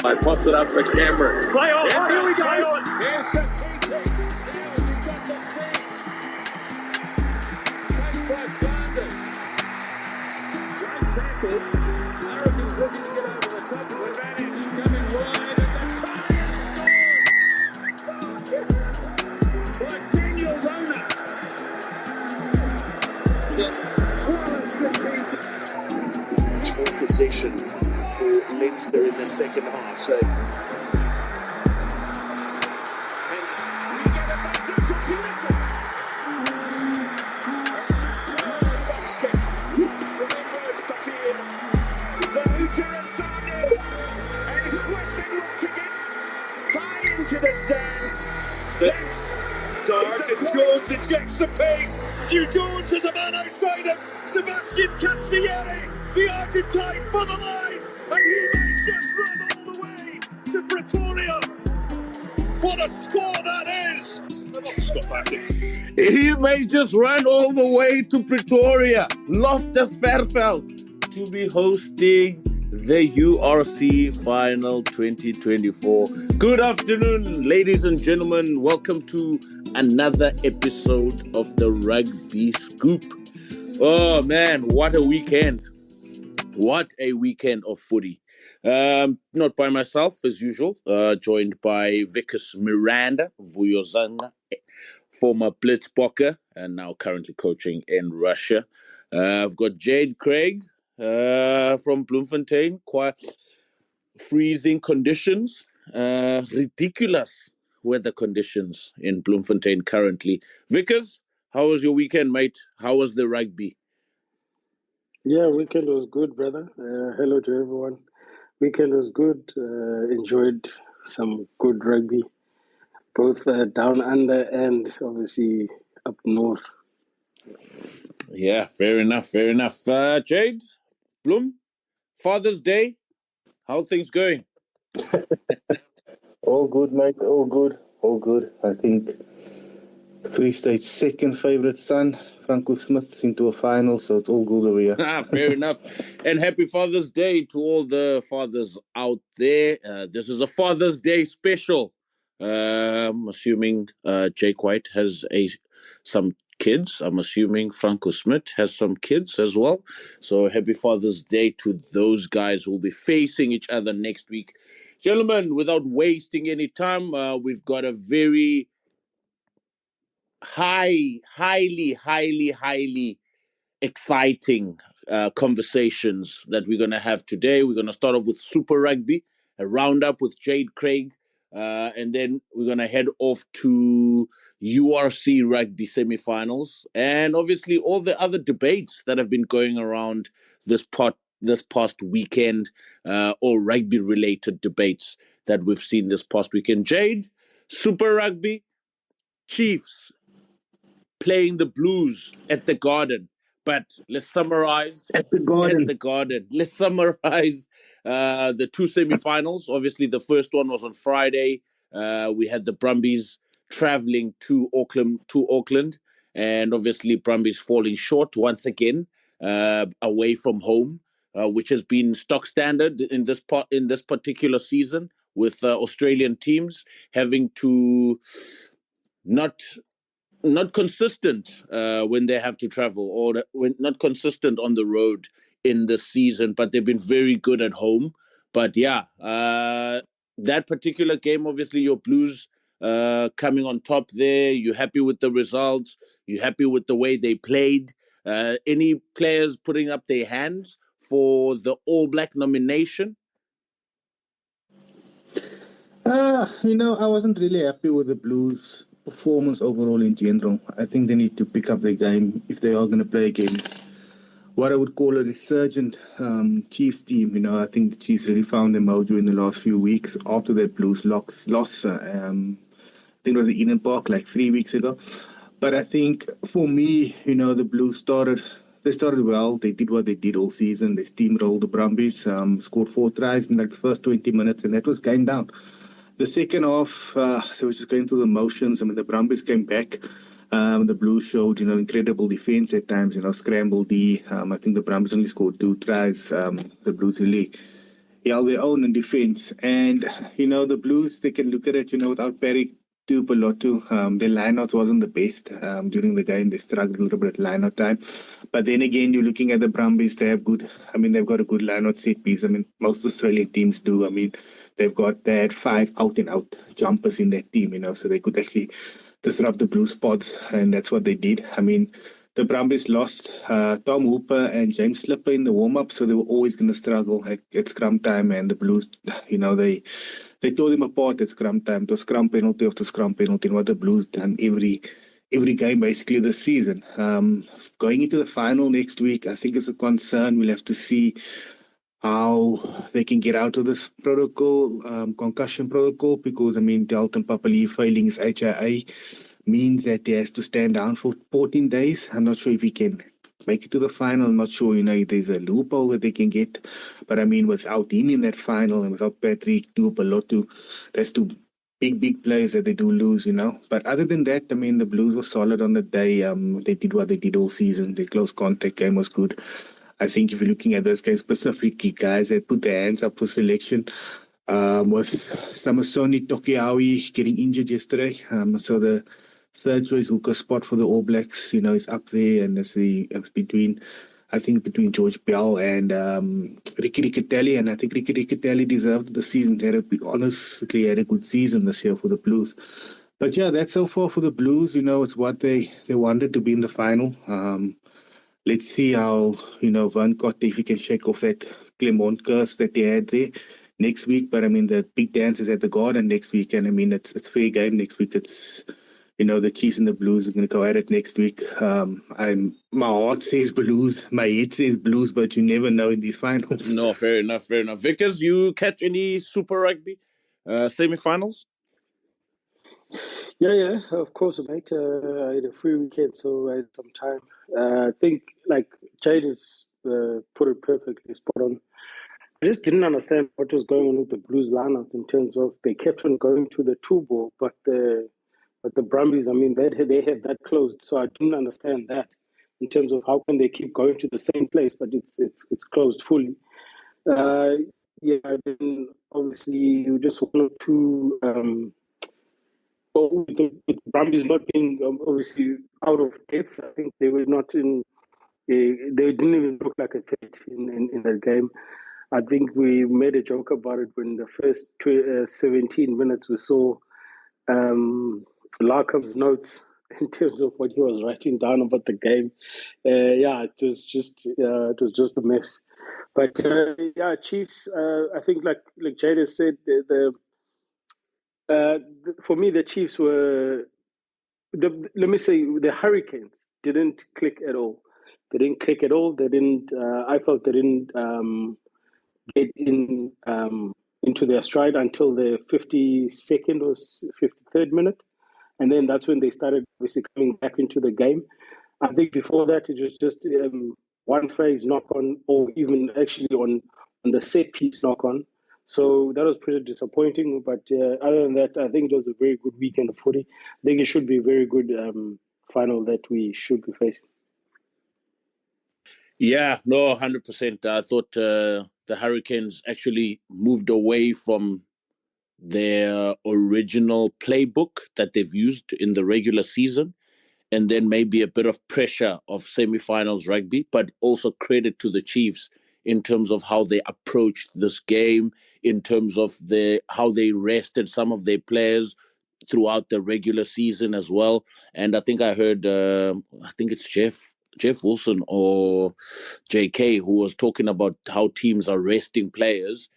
I pops it up for Cameron. Play on, Yeah, here we go. play on. Here's a TT. He's got the speed. Touched by Flanders. Great tackle. Americans looking to get over the top of advantage. Coming wide, and the try is scored. By Daniel Rona. More possession for Leinster in the second half. So. To the stands. Dart and Jones injects the pace. Hugh Jones has a man outside him. Sebastian Cazzieri, the Argentine, for the line. And he may just run all the way to Pretoria. What a score that is. Stop at it. He may just run all the way to Pretoria, Loftus Verveld, to be hosting the URC Final 2024. Good afternoon, ladies and gentlemen. Welcome to another episode of the Rugby Scoop. Oh man, what a weekend. What a weekend of footy. Not by myself, as usual. Joined by Vickers Miranda, Vuyozanga, former Blitzbokker, and now currently coaching in Russia. I've got Jade Craig from Bloemfontein. Quite freezing conditions, ridiculous weather conditions in Bloemfontein currently. Vickers, how was your weekend, mate? How was the rugby? Yeah, weekend was good, brother. Hello to everyone. Weekend was good. Enjoyed some good rugby, both down under and obviously up north. Yeah, fair enough. Jade, Bloem, Father's Day, how things going? All good, mate. All good. I think Free State's second favourite son, Franco Smith, is into a final, so it's all good over here. Fair enough. And happy Father's Day to all the fathers out there. This is a Father's Day special. I'm assuming Jake White has some kids. I'm assuming Franco Smith has some kids as well. So happy Father's Day to those guys who will be facing each other next week. Gentlemen, without wasting any time, we've got a very highly exciting conversations that we're going to have today. We're going to start off with Super Rugby, a roundup with Jade Craig, and then we're going to head off to URC Rugby semi-finals, and obviously all the other debates that have been going around this past weekend, or rugby-related debates that we've seen this past weekend. Jade, Super Rugby, Chiefs playing the Blues at the Garden. But let's summarize At the Garden. Let's summarize the two semi-finals. Obviously, the first one was on Friday. We had the Brumbies traveling to Auckland, and obviously Brumbies falling short once again away from home, which has been stock standard in this particular season, with Australian teams having to not consistent when they have to travel, or when not consistent on the road in the season, but they've been very good at home. But yeah, that particular game, obviously your Blues coming on top there. You happy with the results? You happy with the way they played? Any players putting up their hands for the All Black nomination? I wasn't really happy with the Blues' performance overall in general. I think they need to pick up their game if they are going to play against what I would call a resurgent Chiefs team. I think the Chiefs really found their mojo in the last few weeks after their Blues loss think it was the Eden Park like 3 weeks ago. But I think for me, the Blues started well. They did what they did all season. They steamrolled the Brumbies, scored 4 tries in like the first 20 minutes, and that was game down. The second half, they were just going through the motions. I mean, the Brumbies came back. The Blues showed, incredible defense at times, scrambled D. I think the Brumbies only scored 2 tries. The Blues really held their own in defense. And, the Blues, they can look at it, without Perry Tuipulotu, their lineout wasn't the best during the game. They struggled a little bit at lineout time. But then again, you're looking at the Brumbies, they've got a good lineout set piece. I mean, most Australian teams do. I mean, they had 5 out-and-out jumpers in that team, so they could actually disrupt the Blues pods, and that's what they did. I mean, the Brumbies lost Tom Hooper and James Slipper in the warm-up, so they were always going to struggle at scrum time, and the Blues, they tore them apart at scrum time. It was scrum penalty after scrum penalty, and what the Blues done every game basically this season. Going into the final next week, I think it's a concern. We'll have to see how they can get out of this protocol, concussion protocol, because, Dalton Papali'i failing his HIA means that he has to stand down for 14 days. I'm not sure if he can make it to the final. I'm not sure, if there's a loophole that they can get. But, without him in that final and without Patrick Tuipulotu, that's 2 big players that they do lose, But other than that, the Blues were solid on the day. They did what they did all season. The close contact game was good. I think if you're looking at this game specifically, guys that put their hands up for selection, with Samasoni Tokiawi getting injured yesterday. So the third choice hooker spot for the All Blacks, is up there, and it's between George Bell and Ricky Riccitelli, and I think Ricky Riccitelli deserved the season. Honestly had a good season this year for the Blues. But yeah, that's so far for the Blues. It's what they wanted to be in the final. Let's see how, Van Cotte, if he can shake off that Clermont curse that they had there next week. But, the big dance is at the Garden next week. And, it's fair game next week. It's, the Chiefs and the Blues are going to go at it next week. My heart says Blues. My head says Blues, but you never know in these finals. No, fair enough. Vickers, you catch any Super Rugby semi-finals? Yeah, of course, mate. I had a free weekend, so I had some time. I think, like, Jade has put it perfectly spot on. I just didn't understand what was going on with the Blues lineups in terms of they kept on going to the 2-ball, but the Brumbies, they had that closed, so I didn't understand that in terms of how can they keep going to the same place, but it's closed fully. Then obviously you just one or two. With the Brumbies not being obviously out of depth, I think they were not in. They didn't even look like a threat in that game. I think we made a joke about it when the first 17 minutes we saw Larkham's notes in terms of what he was writing down about the game. It was just a mess. But Chiefs. I think like Jada said, for me the Chiefs were. Let me say the Hurricanes didn't click at all. They didn't click at all. They didn't. I felt they didn't get into their stride until the 52nd or 53rd minute, and then that's when they started obviously coming back into the game. I think before that it was just one phase knock on, or even actually on the set piece knock on. So that was pretty disappointing. But other than that, I think it was a very good weekend of footy. I think it should be a very good final that we should be facing. Yeah, no, 100%. I thought the Hurricanes actually moved away from their original playbook that they've used in the regular season, and then maybe a bit of pressure of semi-finals rugby, but also credit to the Chiefs in terms of how they approached this game, in terms of how they rested some of their players throughout the regular season as well. And I think I heard, I think it's Jeff Wilson or JK who was talking about how teams are resting players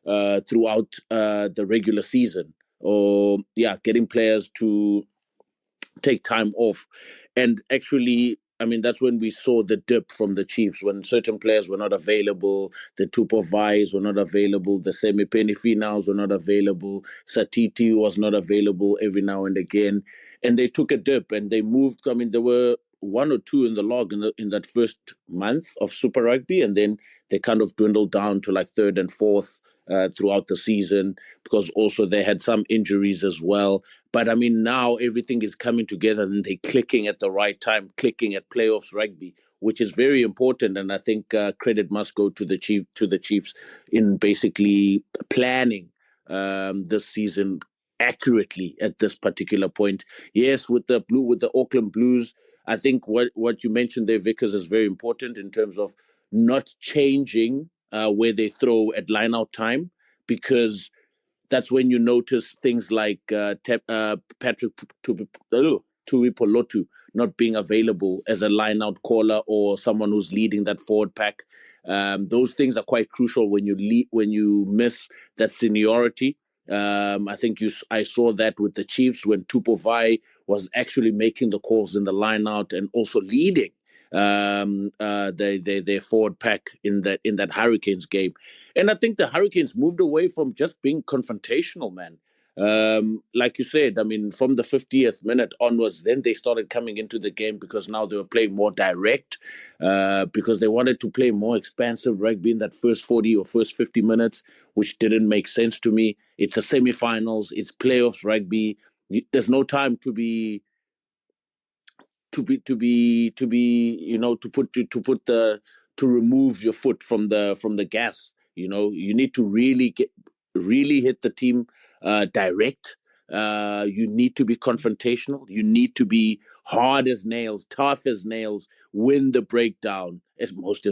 throughout the regular season, or getting players to take time off. And actually, that's when we saw the dip from the Chiefs, when certain players were not available. The Tupovais were not available. The Semi-Penny Finals were not available. Satiti was not available every now and again. And they took a dip and they moved. There were one or two in the log in that first month of Super Rugby, and then they kind of dwindled down to like third and fourth throughout the season, because also they had some injuries as well. But now everything is coming together and they're clicking at the right time, clicking at playoffs rugby, which is very important. And I think credit must go to the Chiefs in basically planning this season accurately at this particular point. Yes, with the Auckland Blues, I think what you mentioned there, Vickers, is very important in terms of not changing where they throw at line-out time, because that's when you notice things like Patrick Tuipolotu not being available as a line-out caller or someone who's leading that forward pack. Those things are quite crucial when you miss that seniority. I think I saw that with the Chiefs when Tupovai was actually making the calls in the line-out and also leading their forward pack in that Hurricanes game. And I think the Hurricanes moved away from just being confrontational, man. Like you said, from the 50th minute onwards, then they started coming into the game because now they were playing more direct, because they wanted to play more expansive rugby in that first 40 or first 50 minutes, which didn't make sense to me. It's a semi-finals, it's playoffs rugby. There's no time to remove your foot from the gas. You need to really hit the team direct. You need to be confrontational. You need to be hard as nails, tough as nails, win the breakdown, as most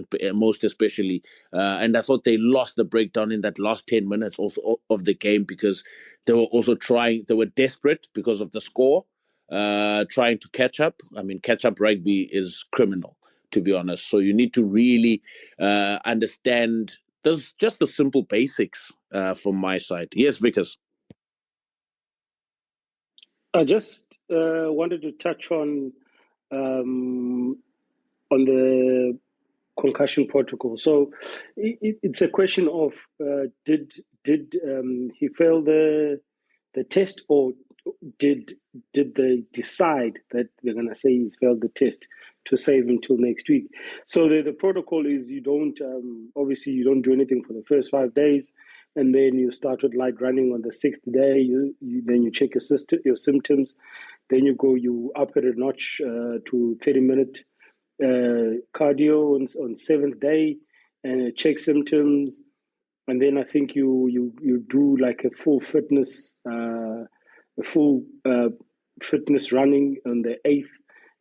especially. And I thought they lost the breakdown in that last 10 minutes also of the game, because they were desperate because of the score, trying to catch up. Catch-up rugby is criminal, to be honest. So you need to really understand. There's just the simple basics from my side. Yes, Vickers. I just wanted to touch on the concussion protocol. So it's a question of did he fail the test, or did they decide that they're going to say he's failed the test to save him till next week? So the protocol is you don't obviously you don't do anything for the first 5 days, and then you start with light running on the 6th day. Then you check your symptoms. Then you up it a notch to 30-minute cardio on 7th day, and check symptoms. And then I think you do like a full fitness running on the 8th,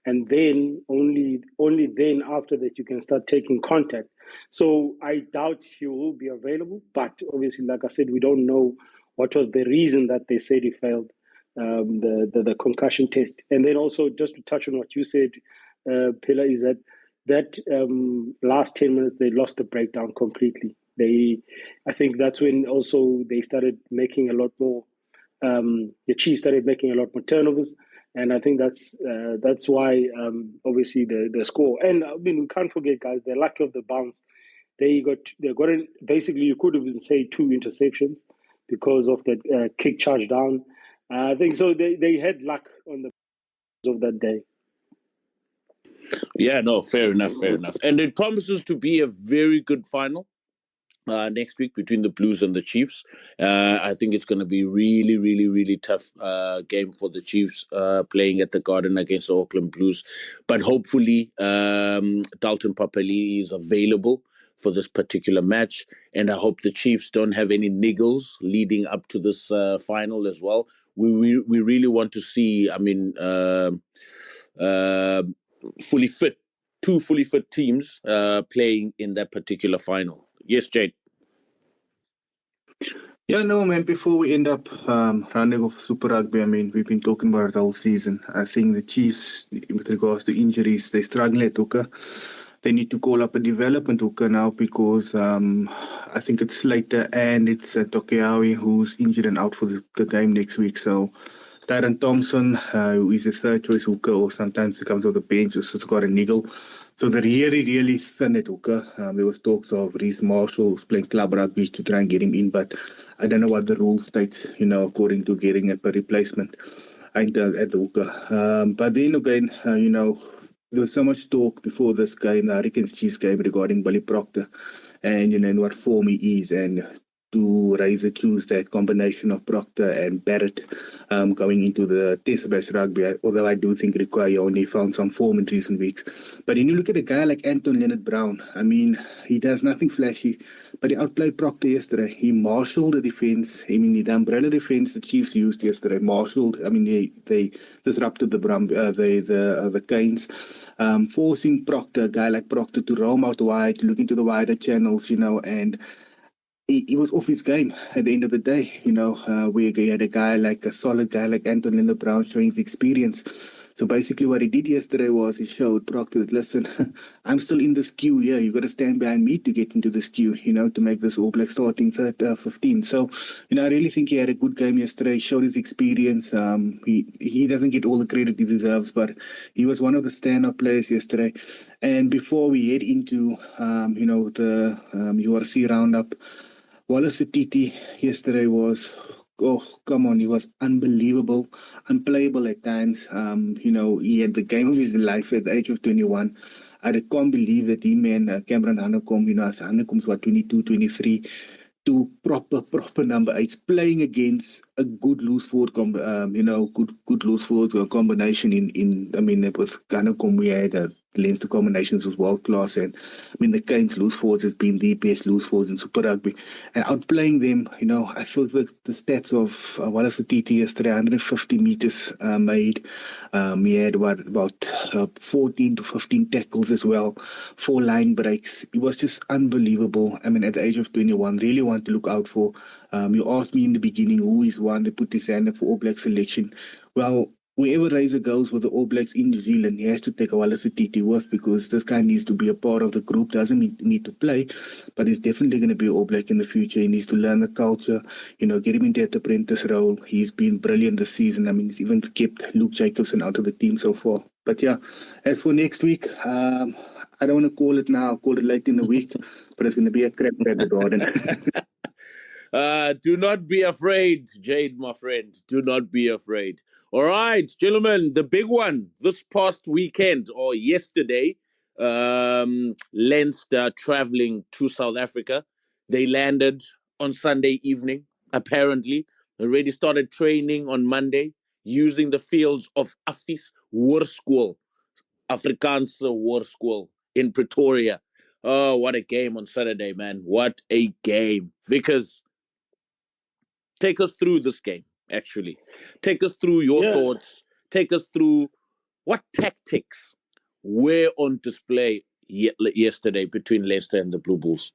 and then only then after that you can start taking contact. So I doubt he will be available, but obviously, like I said, we don't know what was the reason that they said he failed the concussion test. And then also, just to touch on what you said, Pilla, is that last 10 minutes they lost the breakdown completely. I think that's when also they started making a lot more. The Chiefs started making a lot more turnovers, and I think that's why obviously the score. And we can't forget, guys, the luck of the bounce. They got basically, you could even say 2 interceptions because of the kick charge down. I think so. They had luck on the of that day. Yeah, no, fair enough. And it promises to be a very good final next week between the Blues and the Chiefs. I think it's going to be really, really, really tough game for the Chiefs playing at the Garden against the Auckland Blues. But hopefully Dalton Papali'i is available for this particular match. And I hope the Chiefs don't have any niggles leading up to this final as well. We really want to see, fully fit, 2 fully fit teams playing in that particular final. Yes, Jade. Yeah, no, man, before we end up rounding off Super Rugby, we've been talking about it all season. I think the Chiefs, with regards to injuries, they're struggling at hooker. They need to call up a development hooker now because I think it's Slater and it's Tokeawi who's injured and out for the game next week. So Tyron Thompson, who is a third choice hooker, or sometimes he comes off the bench, also got a niggle. So they're really thin at hooker. There was talks of Reece Marshall playing club rugby to try and get him in, but I don't know what the rule states, according to getting a replacement at the hooker. But then again, there was so much talk before this game, the Hurricanes Chiefs game, regarding Billy Proctor and, in what form he is, and to raise a choose that combination of Proctor and Barrett going into the Test match rugby, although I do think Rikoya only found some form in recent weeks. But when you look at a guy like Anton Leonard-Brown, I mean, he does nothing flashy, but he outplayed Proctor yesterday. He marshaled the defense. I mean, the umbrella defense the Chiefs used yesterday, marshaled. I mean, they disrupted the Canes, forcing Proctor, a guy like Proctor, to roam out wide, to look into the wider channels, and he was off his game at the end of the day, where he had a solid guy like Anton Leonard-Brown showing his experience. So basically what he did yesterday was he showed Proctor that, listen, I'm still in this queue here. You've got to stand behind me to get into this queue, to make this All Black starting 15. So, I really think he had a good game yesterday. He showed his experience. He doesn't get all the credit he deserves, but he was one of the stand-up players yesterday. And before we head into, the URC roundup, Wallace Atiti yesterday was, he was unbelievable, unplayable at times. He had the game of his life at the age of 21. I can't believe that him and Cameron Hanekom, Hanekom's 22, 23, two proper number 8s playing against a good loose forward, good loose forward combination with Hanekom we had Leinster combinations was world class, and the Canes loose forwards has been the best loose forwards in Super Rugby, and outplaying them. I feel the stats of Wallace Atiti yesterday: 150 meters made. He had about 14 to 15 tackles as well, 4 line breaks. It was just unbelievable. At the age of 21, really want to look out for. You asked me in the beginning who is one that put his hand up for All Black selection. Well, whoever Razor goes with the All Blacks in New Zealand, he has to take a Wallace Atiti with, because this guy needs to be a part of the group. Doesn't need to play, but he's definitely going to be an All Black in the future. He needs to learn the culture, get him into that apprentice role. He's been brilliant this season. He's even kept Luke Jacobson out of the team so far. But yeah, as for next week, I don't want to call it now. I'll call it late in the week, but it's going to be a crap at the Garden. Do not be afraid, Jade, my friend. Do not be afraid. All right, gentlemen, the big one this past weekend or yesterday, Leinster traveling to South Africa. They landed on Sunday evening, apparently. Already started training on Monday using the fields of Afis Hoërskool, Afrikaanse Hoërskool in Pretoria. Oh, what a game on Saturday, man. What a game. Vickers, take us through this game, actually. Take us through your thoughts. Take us through what tactics were on display yesterday between Leicester and the Blue Bulls.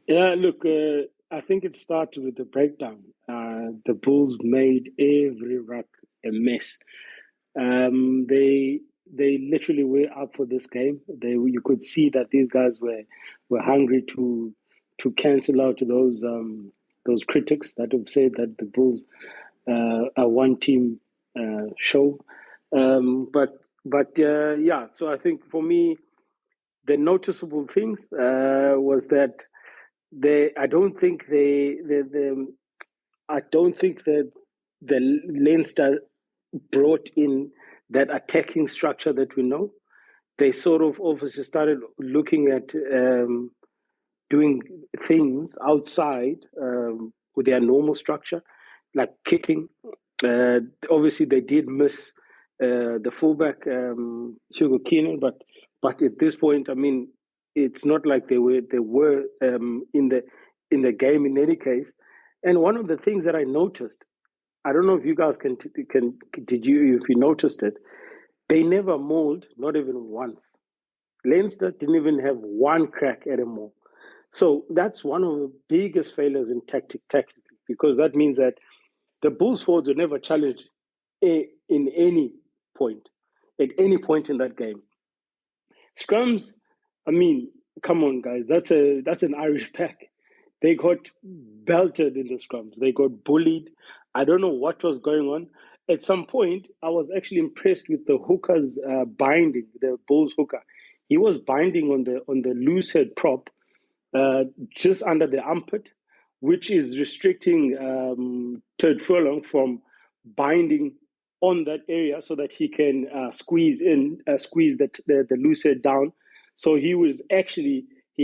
Yeah, look, I think it started with the breakdown. The Bulls made every ruck a mess. They literally were up for this game. You could see that these guys were hungry to cancel out those critics that have said that the Bulls are one team show. Yeah. So I think for me, the noticeable things was that I don't think that the Leinster brought in that attacking structure that we know. They sort of obviously started looking at doing things outside with their normal structure, like kicking. Obviously, they did miss the fullback Hugo Keenan, but at this point, it's not like they were in the game in any case. And one of the things that I noticed, I don't know if you guys if you noticed it, they never mauled, not even once. Leinster didn't even have one crack at a maul. So that's one of the biggest failures in tactically, because that means that the Bulls forwards were never challenged in any point, at any point in that game. Scrums, come on, guys, that's an Irish pack. They got belted in the scrums. They got bullied. I don't know what was going on. at some point, I was actually impressed with the hooker's binding, the Bulls hooker. He was binding on the loose head prop just under the armpit, which is restricting Third Furlong from binding on that area so that he can squeeze the loose head down. So he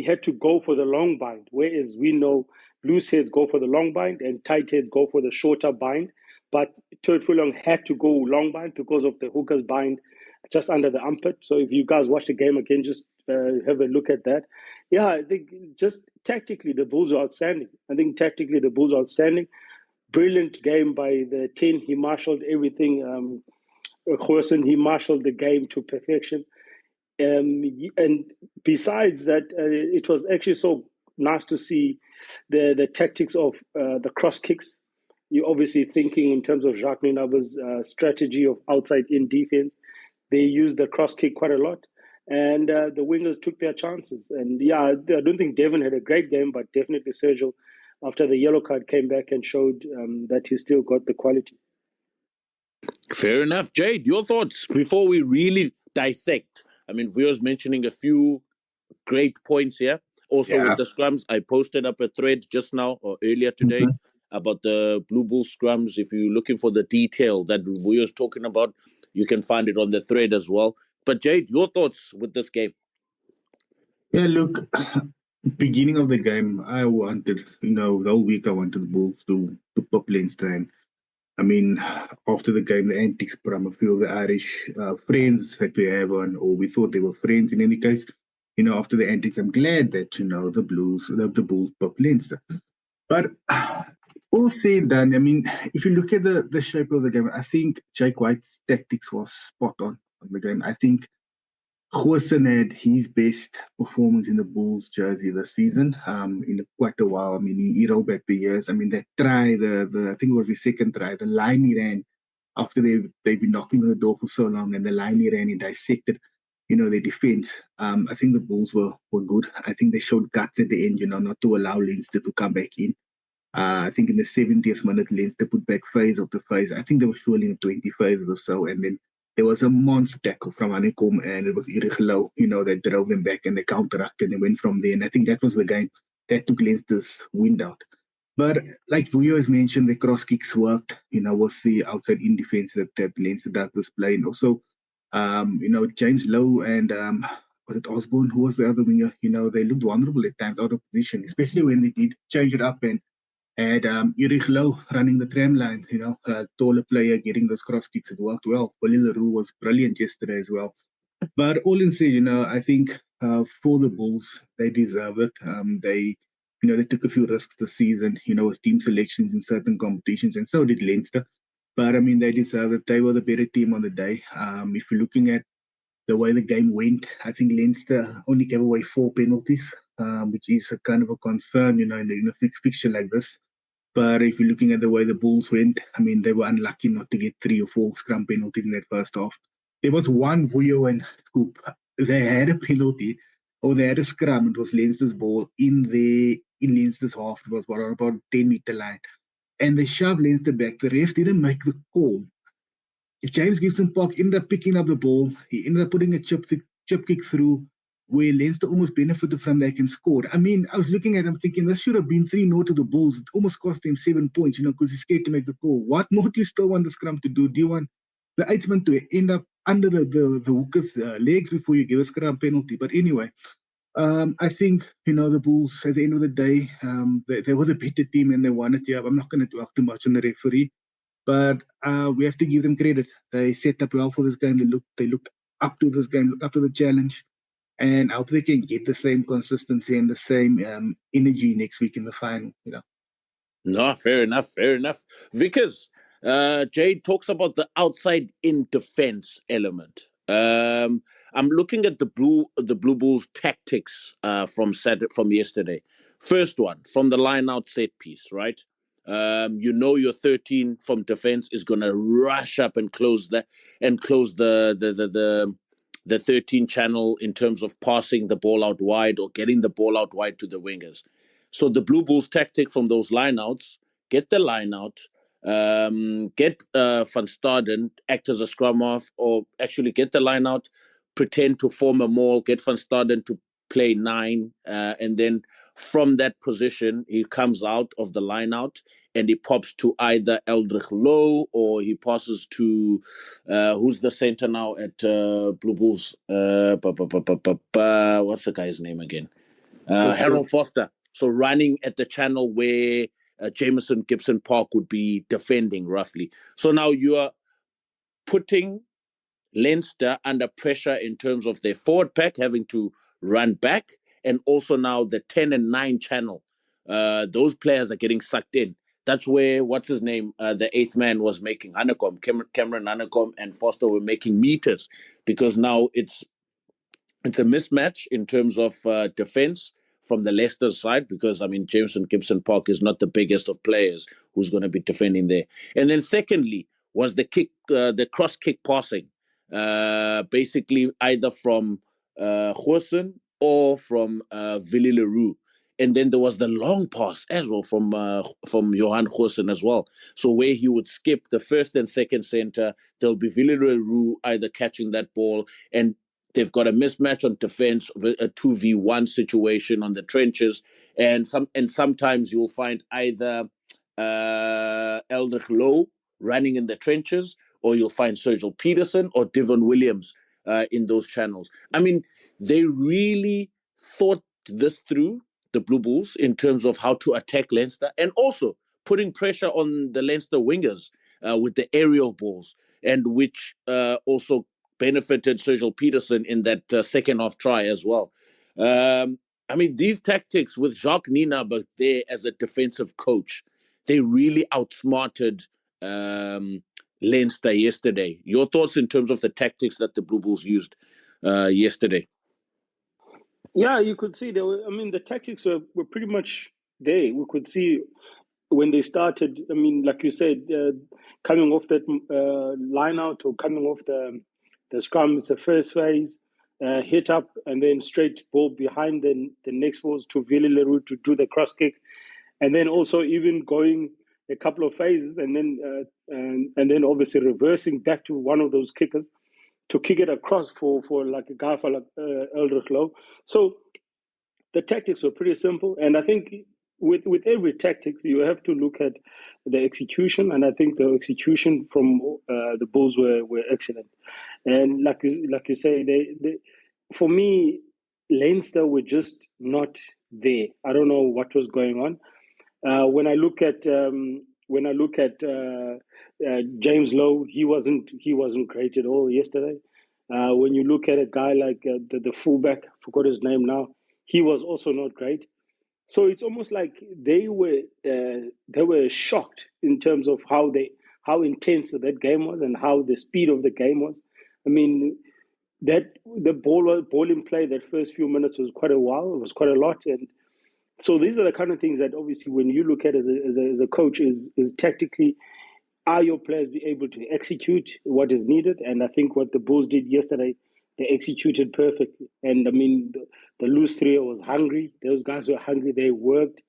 had to go for the long bind, whereas we know loose heads go for the long bind and tight heads go for the shorter bind. But Third Furlong had to go long bind because of the hooker's bind just under the armpit. So if you guys watch the game again, just have a look at that. Yeah, I think just tactically, the Bulls are outstanding. Brilliant game by the 10. He marshaled everything. Goosen, he marshaled the game to perfection. And besides that, it was actually so nice to see the tactics of the cross kicks. You're obviously thinking in terms of Jacques Nienaber's strategy of outside-in defense. They used the cross kick quite a lot. And the wingers took their chances. And yeah, I don't think Devon had a great game, but definitely Sergio, after the yellow card, came back and showed that he still got the quality. Fair enough. Jade, your thoughts before we really dissect? I mean, Vio's mentioning a few great points here. Also with the scrums, I posted up a thread just now or earlier today about the Blue Bull scrums. If you're looking for the detail that Vio's talking about, you can find it on the thread as well. But Jade, your thoughts with this game? Yeah, look, beginning of the game, I wanted, the whole week I wanted the Bulls to pop Leinster. And I mean, after the game, the antics from a few of the Irish friends that we have on, or we thought they were friends in any case, after the antics, I'm glad that, the Bulls pop Leinster. But all said and done, I mean, if you look at the shape of the game, I think Jake White's tactics was spot on the game. I think Goosen had his best performance in the Bulls jersey this season in quite a while. I mean, he rolled back the years. I mean, that try, I think it was his second try, the line he ran after they've been knocking on the door for so long, and the line he ran, he dissected, their defense. I think the Bulls were good. I think they showed guts at the end, not to allow Leinster to come back in. I think in the 70th minute, Leinster put back phase after phase. I think they were surely in 20 phases or so, and then there was a monster tackle from Anikom, and it was Irichelo, that drove them back, and they counteracted and they went from there. And I think that was the game that took Leinster's wind out. But like Vuyo has mentioned, the cross kicks worked, with the outside in defense that Leinster does display. And also, James Lowe and was it Osborne, who was the other winger, they looked vulnerable at times out of position, especially when they did change it up and had Irichelo running the tram line, a taller player getting those cross kicks. It worked well. Willie LaRue was brilliant yesterday as well. But all in all, I think for the Bulls, they deserve it. They took a few risks this season, with team selections in certain competitions, and so did Leinster. But I mean, they deserve it. They were the better team on the day. If you're looking at the way the game went, I think Leinster only gave away 4 penalties, which is a kind of a concern, in a fixed fixture like this. But if you're looking at the way the Bulls went, I mean, they were unlucky not to get 3 or 4 scrum penalties in that first half. There was one Vuyo and Scoop. They had a penalty, or they had a scrum. It was Leinster's ball in Leinster's half. It was about 10-meter line. And they shoved Leinster back. The ref didn't make the call. If James Gibson Park ended up picking up the ball, he ended up putting a chip kick through, where Leinster almost benefited from that and scored. I mean, I was looking at him thinking, this should have been 3-0 to the Bulls. It almost cost him 7 points, because he's scared to make the call. What more do you still want the scrum to do? Do you want the Outsmart to end up under the hooker's legs before you give a scrum penalty? But anyway, I think, the Bulls, at the end of the day, they were the better team and they won it. Yeah, I'm not going to dwell too much on the referee, but we have to give them credit. They set up well for this game. They looked up to this game, looked up to the challenge. And I hope they can get the same consistency and the same energy next week in the final, No, fair enough. Vickers, Jade talks about the outside in defense element. I'm looking at the Blue Bulls tactics from yesterday. First one, from the line out set piece, right? Your 13 from defense is going to rush up and close the 13 channel in terms of passing the ball out wide or getting the ball out wide to the wingers. So the Blue Bulls tactic from those lineouts, get the line out, Get Van Staden act as a scrum half, or actually get the line out, pretend to form a maul, get Van Staden to play 9, and then from that position he comes out of the line out and he pops to either Eldrich Low, or he passes to who's the center now at Blue Bulls? What's the guy's name again? Harold Foster. So running at the channel where Jameson Gibson Park would be defending roughly. So now you are putting Leinster under pressure in terms of their forward pack having to run back, and also now the 10 and 9 channel. Those players are getting sucked in. That's where, what's his name, the 8th man was making Honeycomb, Cameron Honeycomb and Foster were making meters, because now it's a mismatch in terms of defense from the Leicester side, because, I mean, Jameson Gibson Park is not the biggest of players who's going to be defending there. And then secondly was the cross kick passing, basically either from Goosen or from Willie Leroux. And then there was the long pass as well from Johan Goosen as well. So where he would skip the first and second center, there'll be Willie Leroux either catching that ball, and they've got a mismatch on defense, a 2v1 situation on the trenches, and sometimes you'll find either Eldrich Low running in the trenches, or you'll find Sergio Peterson or Devon Williams in those channels. I mean, they really thought this through, the Blue Bulls, in terms of how to attack Leinster, and also putting pressure on the Leinster wingers with the aerial balls, and which also benefited Sergio Peterson in that second half try as well. I mean, these tactics with Jacques Nienaber there as a defensive coach, they really outsmarted Leinster yesterday. Your thoughts in terms of the tactics that the Blue Bulls used yesterday? Yeah, you could see the tactics were pretty much there. We could see when they started. I mean, like you said, coming off that line out, or coming off the scrum, it's the first phase, hit up, and then straight ball behind. Then the next was to Willie Leroux to do the cross kick, and then also even going a couple of phases, and then obviously reversing back to one of those kickers to kick it across for like a guy for like Eldrich Low. So the tactics were pretty simple, and I think with every tactics you have to look at the execution, and I think the execution from the Bulls were excellent. And like you say, they for me, Leinster were just not there. I don't know what was going on. When I look at James Lowe, he wasn't great at all yesterday. When you look at a guy like the fullback, I forgot his name now, he was also not great. So it's almost like they were shocked in terms of how intense that game was and how the speed of the game was. I mean, that the ball in play that first few minutes was quite a while. It was quite a lot, and so these are the kind of things that obviously when you look at as a coach is tactically, are your players be able to execute what is needed? And I think what the Bulls did yesterday, they executed perfectly. And I mean, the loose trio was hungry. Those guys were hungry. They worked,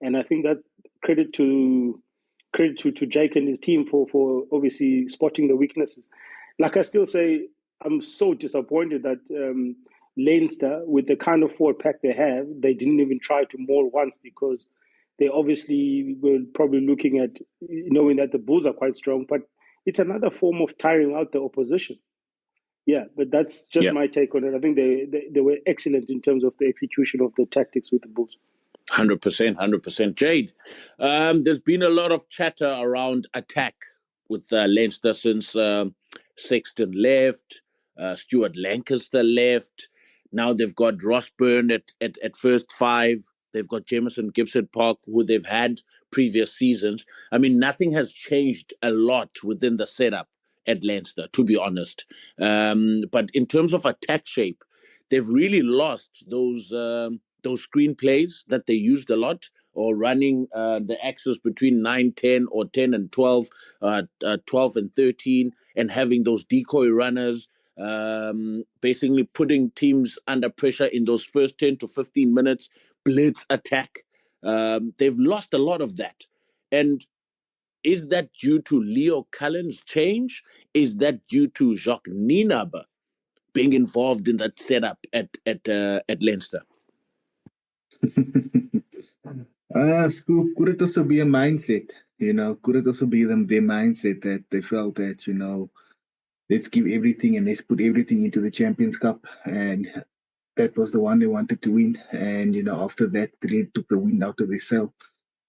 and I think that credit to Jake and his team for obviously spotting the weaknesses. Like I still say, I'm so disappointed that Leinster, with the kind of forward pack they have, they didn't even try to maul once, because they obviously were probably looking at knowing that the Bulls are quite strong, but it's another form of tiring out the opposition. Yeah, but that's just my take on it. I think they were excellent in terms of the execution of the tactics with the Bulls. 100%. Jade, there's been a lot of chatter around attack with Leinster since Sexton left, Stuart Lancaster left. Now they've got Ross Byrne at first 5. They've got Jameson Gibson Park, who they've had previous seasons. I mean, nothing has changed a lot within the setup at Leinster, to be honest. But in terms of attack shape, they've really lost those screenplays that they used a lot, or running the axis between 9-10 or 10 and 12, 12 and 13, and having those decoy runners, basically putting teams under pressure in those first 10 to 15 minutes, blitz attack. They've lost a lot of that. And Is that due to Leo Cullen's change? Is that due to Jacques Nienaber being involved in that setup at Leinster? Scoop, could it also be a mindset? Could it also be their mindset that they felt that, let's give everything and let's put everything into the Champions Cup, and that was the one they wanted to win. And after that, they took the wind out of their sail.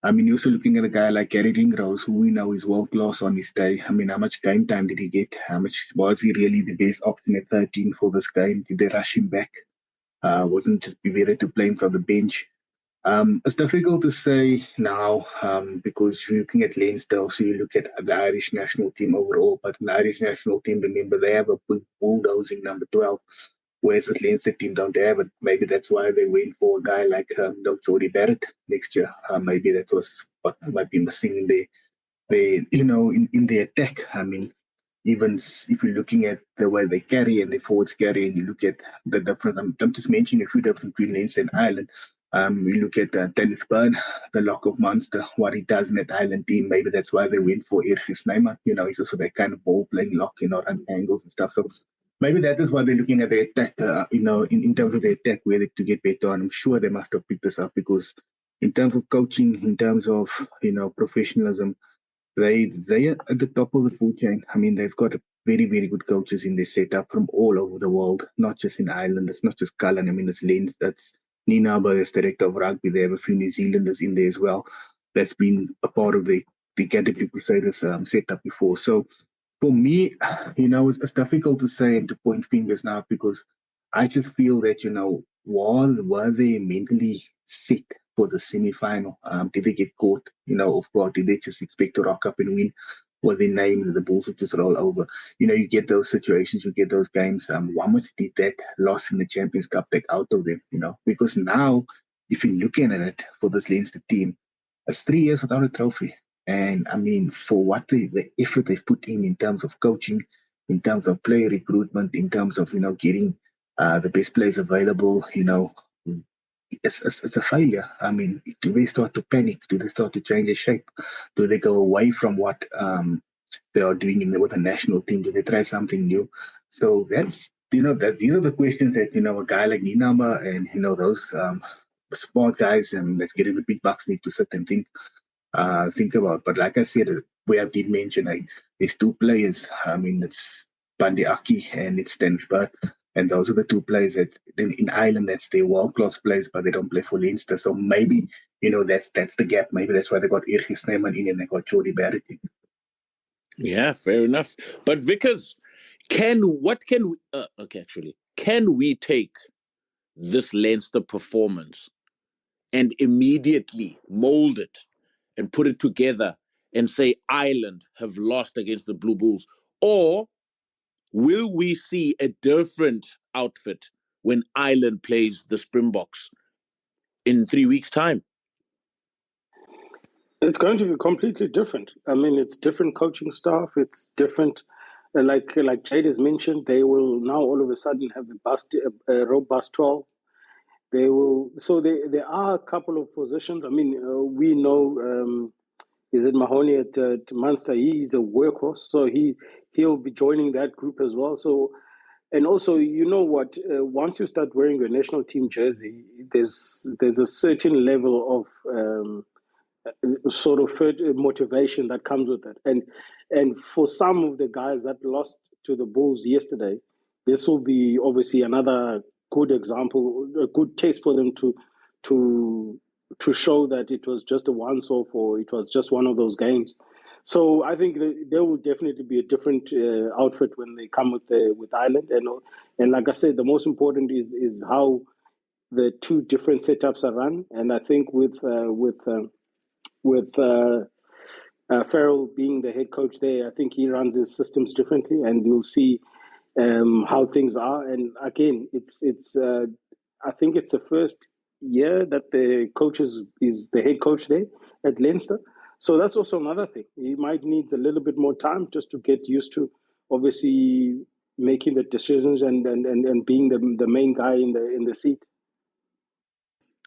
I mean, you're also looking at a guy like Gary Ringrose, who we know is world class on his day. I mean, how much game time did he get? How much was he really the best option at 13 for this game? Did they rush him back? Wasn't just be better to play him from the bench? It's difficult to say now because you're looking at Leinster, so you look at the Irish national team overall. But the Irish national team, remember, they have a big bulldozing number 12, whereas the Leinster team don't have it. Maybe that's why they went for a guy like Jody Barrett next year. Maybe that was what might be missing in in the attack. I mean, even if you're looking at the way they carry and the forwards carry, and you look at the different, I'm just mentioning a few different between Leinster and Ireland. You look at Dennis Byrne, the lock of Munster, what he does in that Ireland team. Maybe that's why they went for Ergis Snyman. He's also that kind of ball-playing lock, run angles and stuff. So maybe that is why they're looking at the attack, in terms of the attack, where they to get better. And I'm sure they must have picked this up because in terms of coaching, in terms of, professionalism, they are at the top of the food chain. I mean, they've got very, very good coaches in their setup from all over the world, not just in Ireland. It's not just Cullen. I mean, it's Lens, that's Nienaber, as director of rugby. They have a few New Zealanders in there as well. That's been a part of the Category Crusaders setup before. So for me, it's difficult to say and to point fingers now because I just feel that, were they mentally set for the semi-final? Did they get caught, off guard? Did they just expect to rock up and win? Or they name the Bulls would just roll over? You get those situations, you get those games. How much did that loss in the Champions Cup take out of them? Because now, if you're looking at it for this Leinster team, it's 3 years without a trophy. And I mean, for what the effort they've put in terms of coaching, in terms of player recruitment, in terms of, getting the best players available, it's a failure. I mean, do they start to panic? Do they start to change their shape? Do they go away from what they are doing with the national team? Do they try something new? So these are the questions that, a guy like Nienaber and, those smart guys and let's get in the big bucks need to sit and think about. But like I said, we have did mention there's two players. I mean, it's Bandi Aki and it's Stanford. And those are the two players that in Ireland, that's their world-class players, but they don't play for Leinster. So maybe, that's the gap. Maybe that's why they got Ergis Snyman in and they got Jody Barrett in. Yeah, fair enough. But Vickers, can we take this Leinster performance and immediately mold it and put it together and say Ireland have lost against the Blue Bulls? Or will we see a different outfit when Ireland plays the Springboks in 3 weeks' time? It's going to be completely different. I mean, it's different coaching staff. It's different. Like Jade has mentioned, they will now all of a sudden have a robust 12. They will. So there are a couple of positions. I mean, we know. Is it Mahoney at Munster? He's a workhorse, so he'll be joining that group as well. So, and also, you know what? Once you start wearing your national team jersey, there's a certain level of sort of motivation that comes with it. And for some of the guys that lost to the Bulls yesterday, this will be obviously another good example, a good test for them to show that it was just a once-off or it was just one of those games. So I think there will definitely be a different outfit when they come with Ireland. And like I said, the most important is how the two different setups are run. And I think with Farrell being the head coach there, I think he runs his systems differently, and you'll see how things are. And again, it's I think it's the first year that the coach is the head coach there at Leinster. So that's also another thing. He might need a little bit more time just to get used to, obviously, making the decisions and being the main guy in the seat.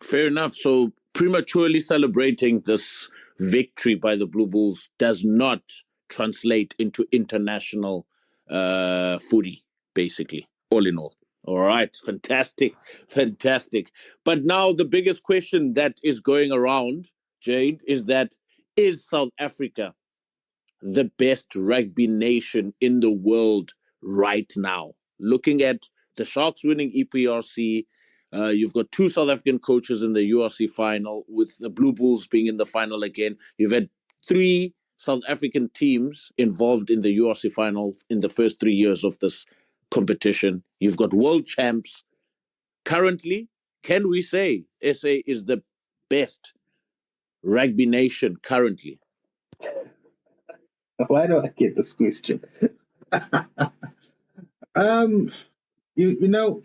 Fair enough. So prematurely celebrating this victory by the Blue Bulls does not translate into international footy, basically, all in all. All right, fantastic. But now the biggest question that is going around, Jade, is South Africa the best rugby nation in the world right now? Looking at the Sharks winning EPRC, you've got two South African coaches in the URC final, with the Blue Bulls being in the final again. You've had three South African teams involved in the URC final in the first 3 years of this competition. You've got world champs. Currently, can we say SA is the best rugby nation currently? Why do I get this question? um, you know,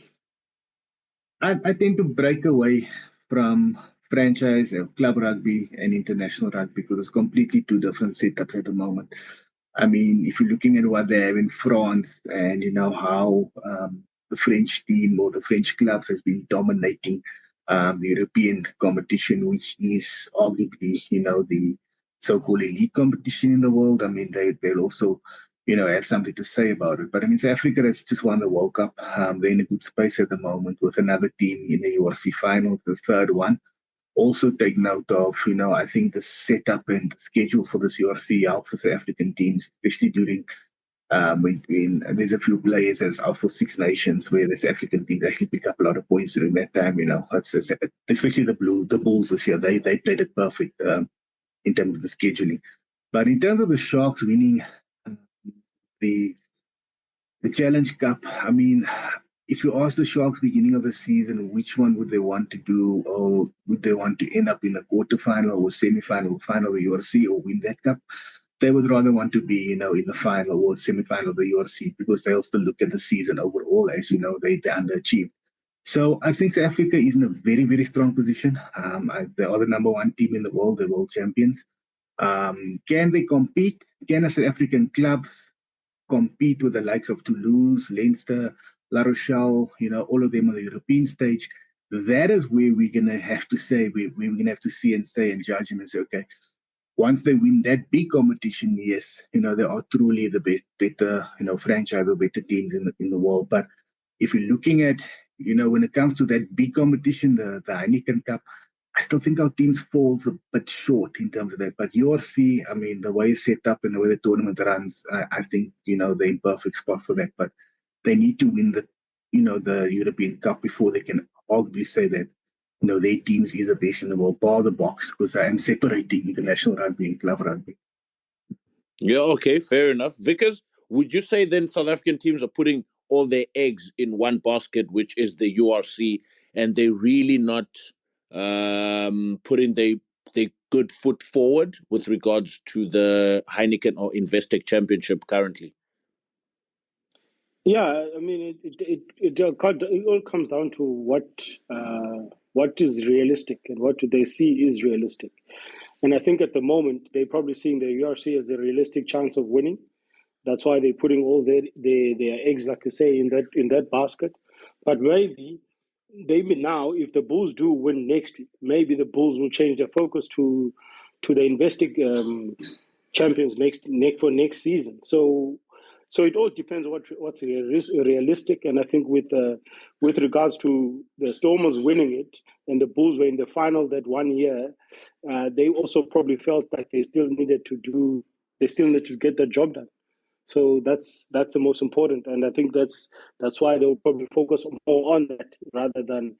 I tend to break away from franchise club rugby and international rugby because it's completely two different setups at the moment. I mean, if you're looking at what they have in France and you know how the French team or the French clubs has been dominating the European competition, which is arguably, you know, the so-called elite competition in the world. I mean, they'll also, you know, have something to say about it. But I mean, South Africa has just won the World Cup. They're in a good space at the moment with another team in the URC final, the third one. Also take note of, you know, I think the setup and schedule for this URC helps the South African teams, especially during when there's a few players as out for Six Nations where the South African teams actually pick up a lot of points during that time. You know, it's especially the Bulls this year. They played it perfect in terms of the scheduling. But in terms of the Sharks winning the Challenge Cup, I mean, if you ask the Sharks beginning of the season, which one would they want to do, or would they want to end up in a quarterfinal or semi-final or final of the URC or win that cup? They would rather want to be, you know, in the final or semi-final of the URC because they also look at the season overall. As you know, they underachieved. So I think South Africa is in a very, very strong position. They are the number one team in the world, the world champions. Can they compete? Can a South African club compete with the likes of Toulouse, Leinster, La Rochelle, you know, all of them on the European stage? That is where we're going to have to say, we're going to have to see and say and judge them and say, okay, once they win that big competition, yes, you know, they are truly the better, you know, franchise or better teams in the world. But if you're looking at, you know, when it comes to that big competition, the Heineken Cup, I still think our teams falls a bit short in terms of that. But URC, I mean, the way it's set up and the way the tournament runs, I think, you know, they're in perfect spot for that. But they need to win the, you know, the European Cup before they can arguably say that, you know, their teams is the best in the world, bar the box, because I am separating international rugby and club rugby. Yeah, okay, fair enough. Vickers, would you say then South African teams are putting all their eggs in one basket, which is the URC, and they're really not putting their good foot forward with regards to the Heineken or Investec Championship currently? Yeah, I mean, it all comes down to what is realistic and what do they see is realistic. And I think at the moment, they're probably seeing the URC as a realistic chance of winning. That's why they're putting all their eggs, like you say, in that basket. But maybe now, if the Bulls do win next week, maybe the Bulls will change their focus to the Investec champions for next season. So it all depends what's realistic, and I think with regards to the Stormers winning it and the Bulls were in the final that 1 year, they also probably felt like they still need to get the job done. So that's the most important, and I think that's why they'll probably focus more on that rather than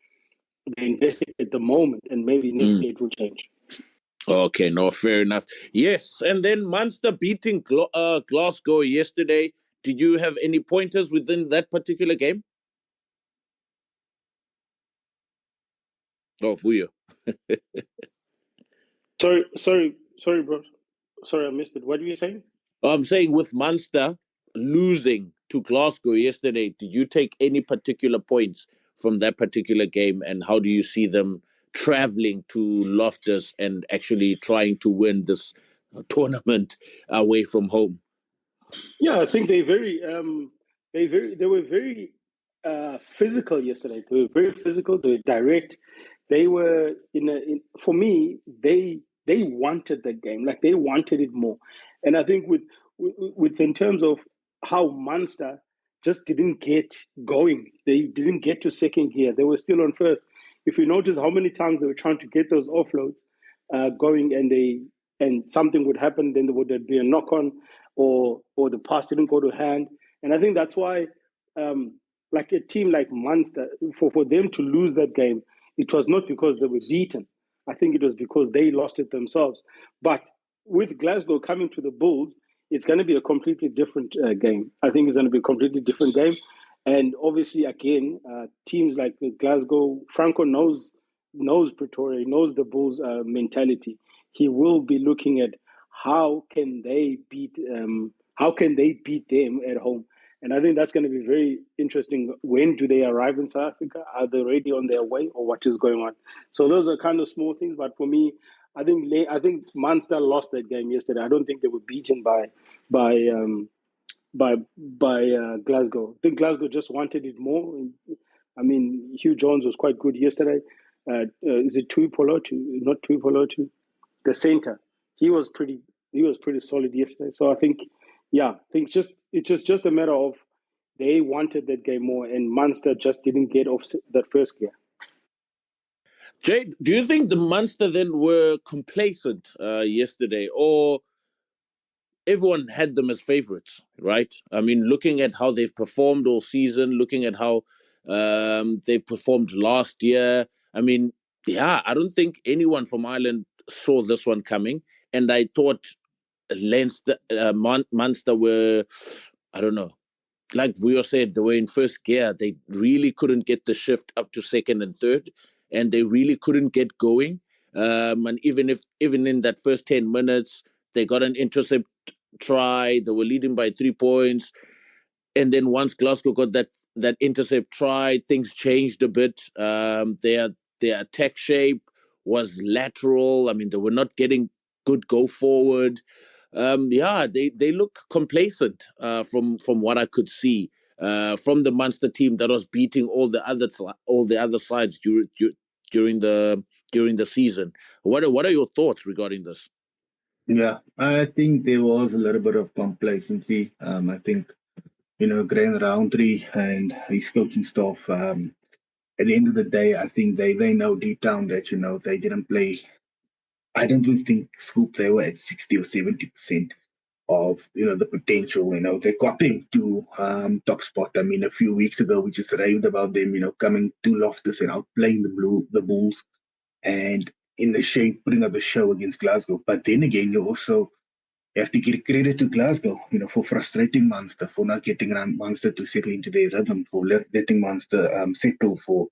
they investing at the moment, and maybe next year it will change. Okay, no, fair enough. Yes, and then Munster beating Glasgow yesterday. Did you have any pointers within that particular game? Oh, Vuyo. Sorry, bro. Sorry, I missed it. What were you saying? I'm saying with Munster losing to Glasgow yesterday, did you take any particular points from that particular game, and how do you see them traveling to Loftus and actually trying to win this tournament away from home? Yeah, I think they were very physical yesterday. They were very physical. They were direct. They were for me. They they wanted that game. Like, they wanted it more. And I think with in terms of how Munster just didn't get going, they didn't get to second gear. They were still on first. If you notice how many times they were trying to get those offloads going, and something would happen, then there would be a knock on, or the pass didn't go to hand. And I think that's why, like a team like Munster, for them to lose that game, it was not because they were beaten. I think it was because they lost it themselves. But with Glasgow coming to the Bulls, it's going to be a completely different game. I think it's going to be a completely different game. And obviously, again, teams like Glasgow, Franco knows Pretoria, knows the Bulls' mentality. He will be looking at how can they beat them at home. And I think that's going to be very interesting. When do they arrive in South Africa? Are they already on their way, or what is going on? So those are kind of small things. But for me, I think Munster lost that game yesterday. I don't think they were beaten by Glasgow. I think Glasgow just wanted it more. I mean, Hugh Jones was quite good yesterday. Is it Tui Polotu? Not Tui Polotu. The center. He was pretty solid yesterday. So I think, it's just a matter of they wanted that game more, and Munster just didn't get off that first gear. Jay, do you think the Munster then were complacent yesterday, or everyone had them as favorites, right? I mean, looking at how they've performed all season, looking at how they performed last year, I mean, I don't think anyone from Ireland saw this one coming. And I thought Leinster, Munster were, I don't know, like Vuyo said, they were in first gear. They really couldn't get the shift up to second and third, and they really couldn't get going. And even in that first 10 minutes, they got an intercept try. They were leading by 3 points. And then once Glasgow got that intercept try, things changed a bit. Their attack shape was lateral. I mean, they were not getting good go forward. They look complacent from what I could see from the Munster team that was beating all the other sides during the season. What are your thoughts regarding this? Yeah, I think there was a little bit of complacency. I think, Graham Roundtree and his coaching staff, at the end of the day, I think they know deep down that, they didn't play. I don't just think Scoop, they were at 60 or 70% of, the potential. They got them to top spot. I mean, a few weeks ago, we just raved about them, coming to Loftus and outplaying the Bulls, and in the shape, putting up a show against Glasgow. But then again, you also have to give credit to Glasgow, for frustrating Munster, for not getting Munster to settle into their rhythm, for letting Munster settle, for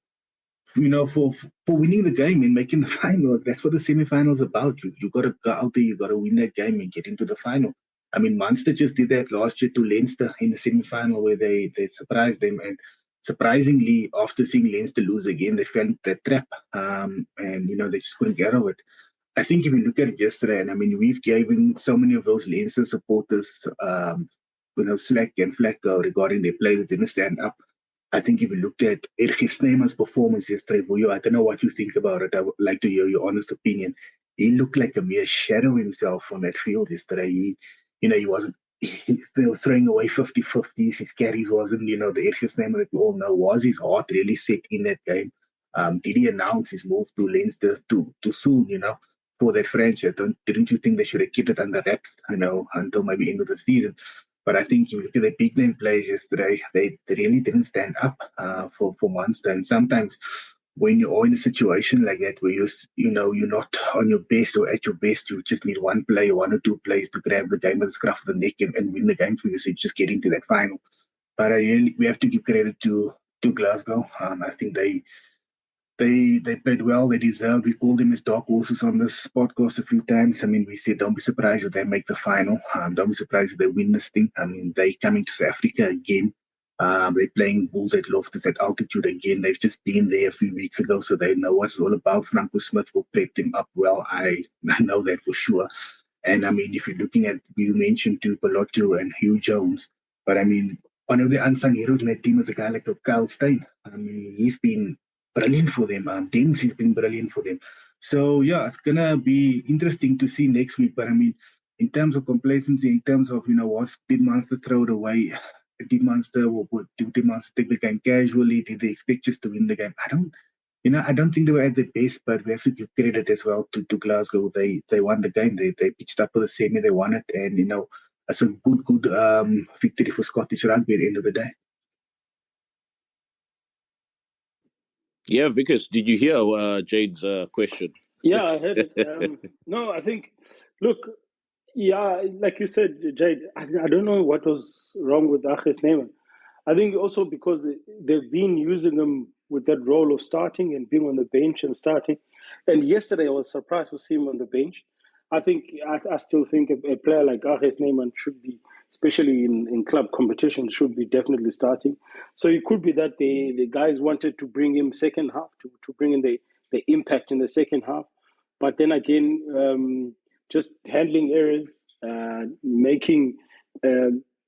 winning the game and making the final. That's what the semi-final's about. You got to go out there, you got to win that game and get into the final. I mean, Munster just did that last year to Leinster in the semi-final, where they surprised them. And surprisingly, after seeing Leinster lose again, they fell into that trap, and they just couldn't get out of it. I think if you look at it yesterday, and I mean, we've given so many of those Leinster supporters, slack and flack regarding their players that didn't stand up. I think if you looked at Ergisnema's performance yesterday, Vuyo, I don't know what you think about it. I would like to hear your honest opinion. He looked like a mere shadow himself on that field yesterday. He wasn't throwing away 50-50s. His carries wasn't, the Ergisnema that we all know. Was his heart really set in that game? Did he announce his move to Leinster too soon, for that franchise? Didn't you think they should have kept it under wraps, until maybe end of the season? But I think if you look at the big name players yesterday, they really didn't stand up for Munster. And sometimes when you are in a situation like that, where you're not on your best or at your best, you just need one player, one or two players to grab the game by the scruff of the neck and win the game for you. So you just get into that final. But we have to give credit to Glasgow. I think they played well. They deserved. We called them as dark horses on this podcast a few times. I mean, we said, don't be surprised if they make the final. Don't be surprised if they win this thing. I mean, they coming to South Africa again. They're playing Bulls at Loftus at altitude again. They've just been there a few weeks ago, so they know what it's all about. Franco Smith will prep them up well. I know that for sure. And I mean, if you're looking at, you mentioned Tui Polotu and Hugh Jones, but I mean, one of the unsung heroes in that team is a guy like Kyle Steyn. I mean, he's been brilliant for them. Dempsey's been brilliant for them. So, yeah, it's going to be interesting to see next week. But, I mean, in terms of complacency, in terms of, did Munster throw it away? Did Munster take the game casually? Did they expect just to win the game? I don't think they were at their best, but we have to give credit as well to Glasgow. They won the game. They pitched up for the semi. They won it, and it's a good victory for Scottish rugby at the end of the day. Yeah, Vickers, did you hear Jade's question? Yeah, I heard it. No, I think, look, yeah, like you said, Jade, I don't know what was wrong with Jacques Neyman. I think also because they've been using him with that role of starting and being on the bench and starting. And yesterday I was surprised to see him on the bench. I still think a player like Jacques Neyman should be, especially in club competition, should be definitely starting. So it could be that the guys wanted to bring him second half, to bring in the impact in the second half. But then again, just handling errors, making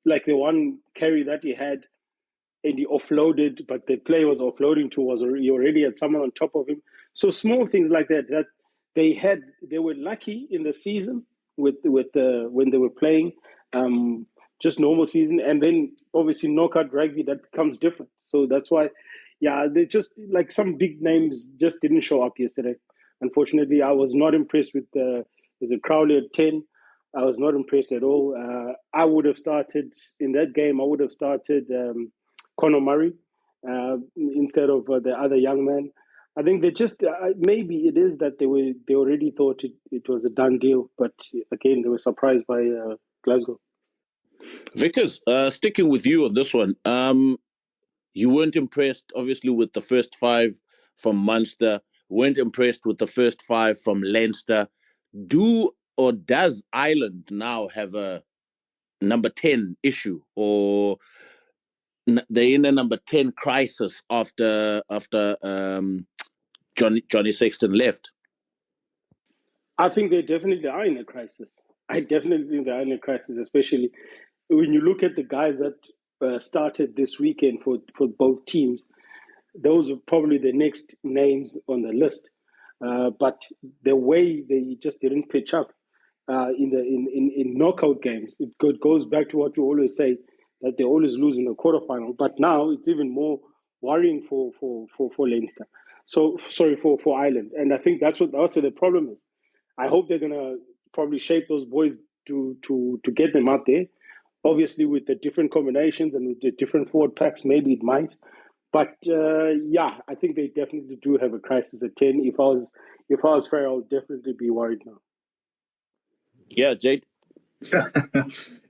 like the one carry that he had, and he offloaded, but the player was offloading to he already had someone on top of him. So small things like that they were lucky in the season with when they were playing, just normal season, and then obviously knockout rugby that becomes different. So that's why, yeah, they just like some big names just didn't show up yesterday. Unfortunately, I was not impressed with the Crowley at 10. I was not impressed at all. I would have started in that game. I would have started Conor Murray instead of the other young man. I think they just maybe it is that they already thought it was a done deal, but again they were surprised by Glasgow. Vickers, sticking with you on this one, you weren't impressed obviously with the first five from Munster, weren't impressed with the first five from Leinster. Does Ireland now have a number 10 issue, or they're in a number 10 crisis after Johnny Sexton left? I think they definitely are in a crisis. I definitely think they are in a crisis, especially when you look at the guys that started this weekend for both teams. Those are probably the next names on the list. But the way they just didn't pitch up in knockout games, it goes back to what you always say, that they always lose in the quarterfinal. But now it's even more worrying for Leinster. So sorry for Ireland, and I think that's what the problem is. I hope they're gonna probably shape those boys to get them up there. Obviously, with the different combinations and with the different forward packs, maybe it might. But yeah, I think they definitely do have a crisis at 10. If I was fair, I would definitely be worried now. Yeah, Jade.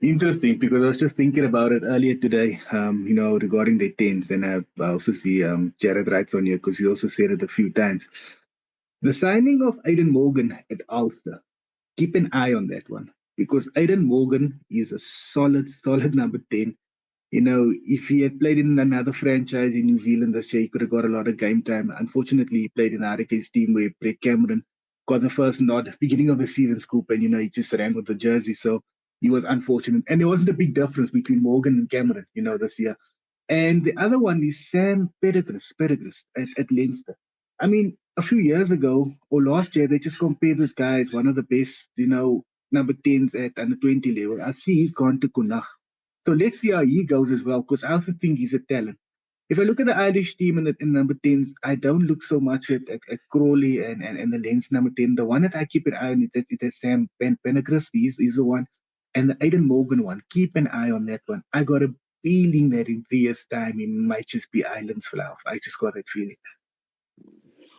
Interesting, because I was just thinking about it earlier today, regarding the 10s, and I also see Jared writes on here because he also said it a few times. The signing of Aidan Morgan at Ulster, keep an eye on that one, because Aidan Morgan is a solid number 10. If he had played in another franchise in New Zealand this year, he could have got a lot of game time. Unfortunately, he played in Hurricanes team where Brett Cameron got the first nod beginning of the season scoop, and he just ran with the jersey, so he was unfortunate. And there wasn't a big difference between Morgan and Cameron, this year. And the other one is Sam Pettigrew at Leinster. I mean, a few years ago or last year, they just compared this guy as one of the best, number 10s at under 20 level. I see he's gone to Connacht. So let's see how he goes as well, because I also think he's a talent. If I look at the Irish team in number 10s, I don't look so much at Crawley and the Lens number 10. The one that I keep an eye on is Sam Pettigrew. He's the one. And the Aidan Morgan one, keep an eye on that one. I got a feeling that in 3 years' time, he might just be Ireland's flower. I just got that feeling.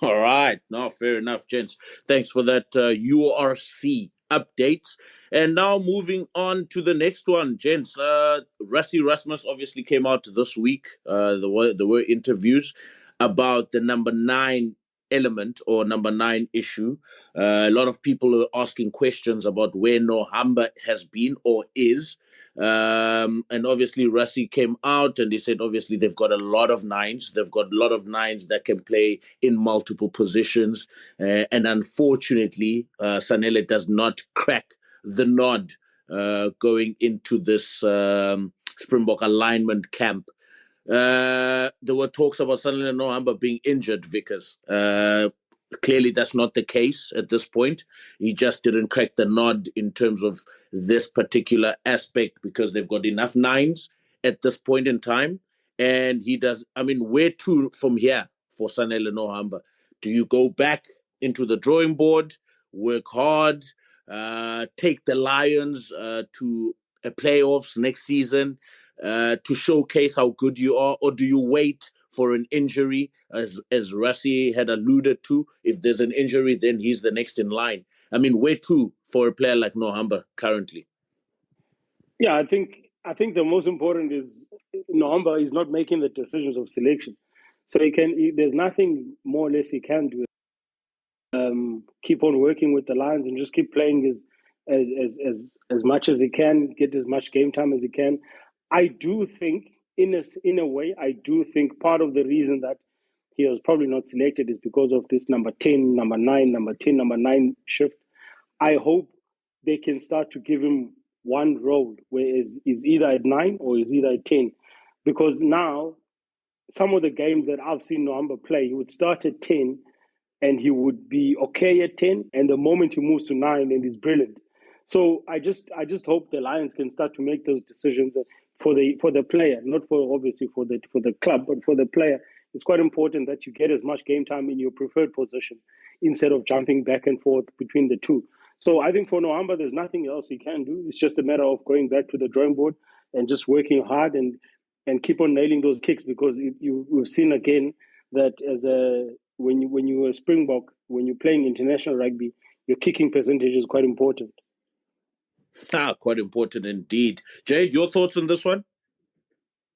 All right. No, fair enough, gents. Thanks for that URC updates. And now moving on to the next one, gents. Rassie Erasmus obviously came out this week. There were interviews about the number 9 element or number 9 issue. A lot of people are asking questions about where Nohamba has been or is. And obviously Rassie came out and he said obviously they've got a lot of 9s. They've got a lot of 9s that can play in multiple positions. And unfortunately, Sanele does not crack the nod going into this Springbok alignment camp. There were talks about Sanele Nohamba being injured, Vickers. clearly that's not the case at this point. He just didn't crack the nod in terms of this particular aspect because they've got enough nines at this point in time. And he does, I mean, where to from here for Sanele Nohamba? Do you go back into the drawing board, work hard, take the Lions to playoffs next season to showcase how good you are, or do you wait for an injury, as Rassi had alluded to? If there's an injury, then he's the next in line. I mean, where to for a player like Nohamba currently? Yeah, I think the most important is Nohamba is not making the decisions of selection, so there's nothing more or less he can do. Keep on working with the Lions and just keep playing as much as he can, get as much game time as he can. I do think, in a way, I do think part of the reason that he was probably not selected is because of this number 10, number 9, number 10, number 9 shift. I hope they can start to give him one role where he's either at 9 or he's either at 10. Because now, some of the games that I've seen Nohamba play, he would start at 10 and he would be okay at 10, and the moment he moves to 9, and he's brilliant. So I just hope the Lions can start to make those decisions for the player, not for obviously for the club, but for the player. It's quite important that you get as much game time in your preferred position instead of jumping back and forth between the two. So I think for Nohamba, there's nothing else he can do. It's just a matter of going back to the drawing board and just working hard and keep on nailing those kicks, because we've seen again that when you're a Springbok, when you're playing international rugby, your kicking percentage is quite important. Quite important indeed. Jade, your thoughts on this one?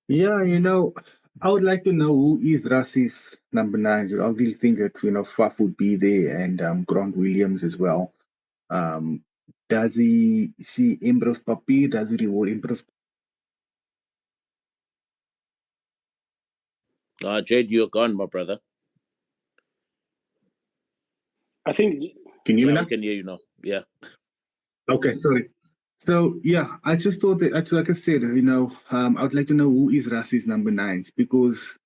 Yeah, I would like to know who is Rassi's number 9. I really think that, Faf would be there, and Grant Williams as well. Does he see Ambrose Papier? Does he reward Ambrose? Jade, you're gone, my brother. I think. Can you hear me now? We can hear you now. Yeah. Okay, sorry. So, yeah, I just thought that, like I said, I would like to know who is Rassi's number 9s, because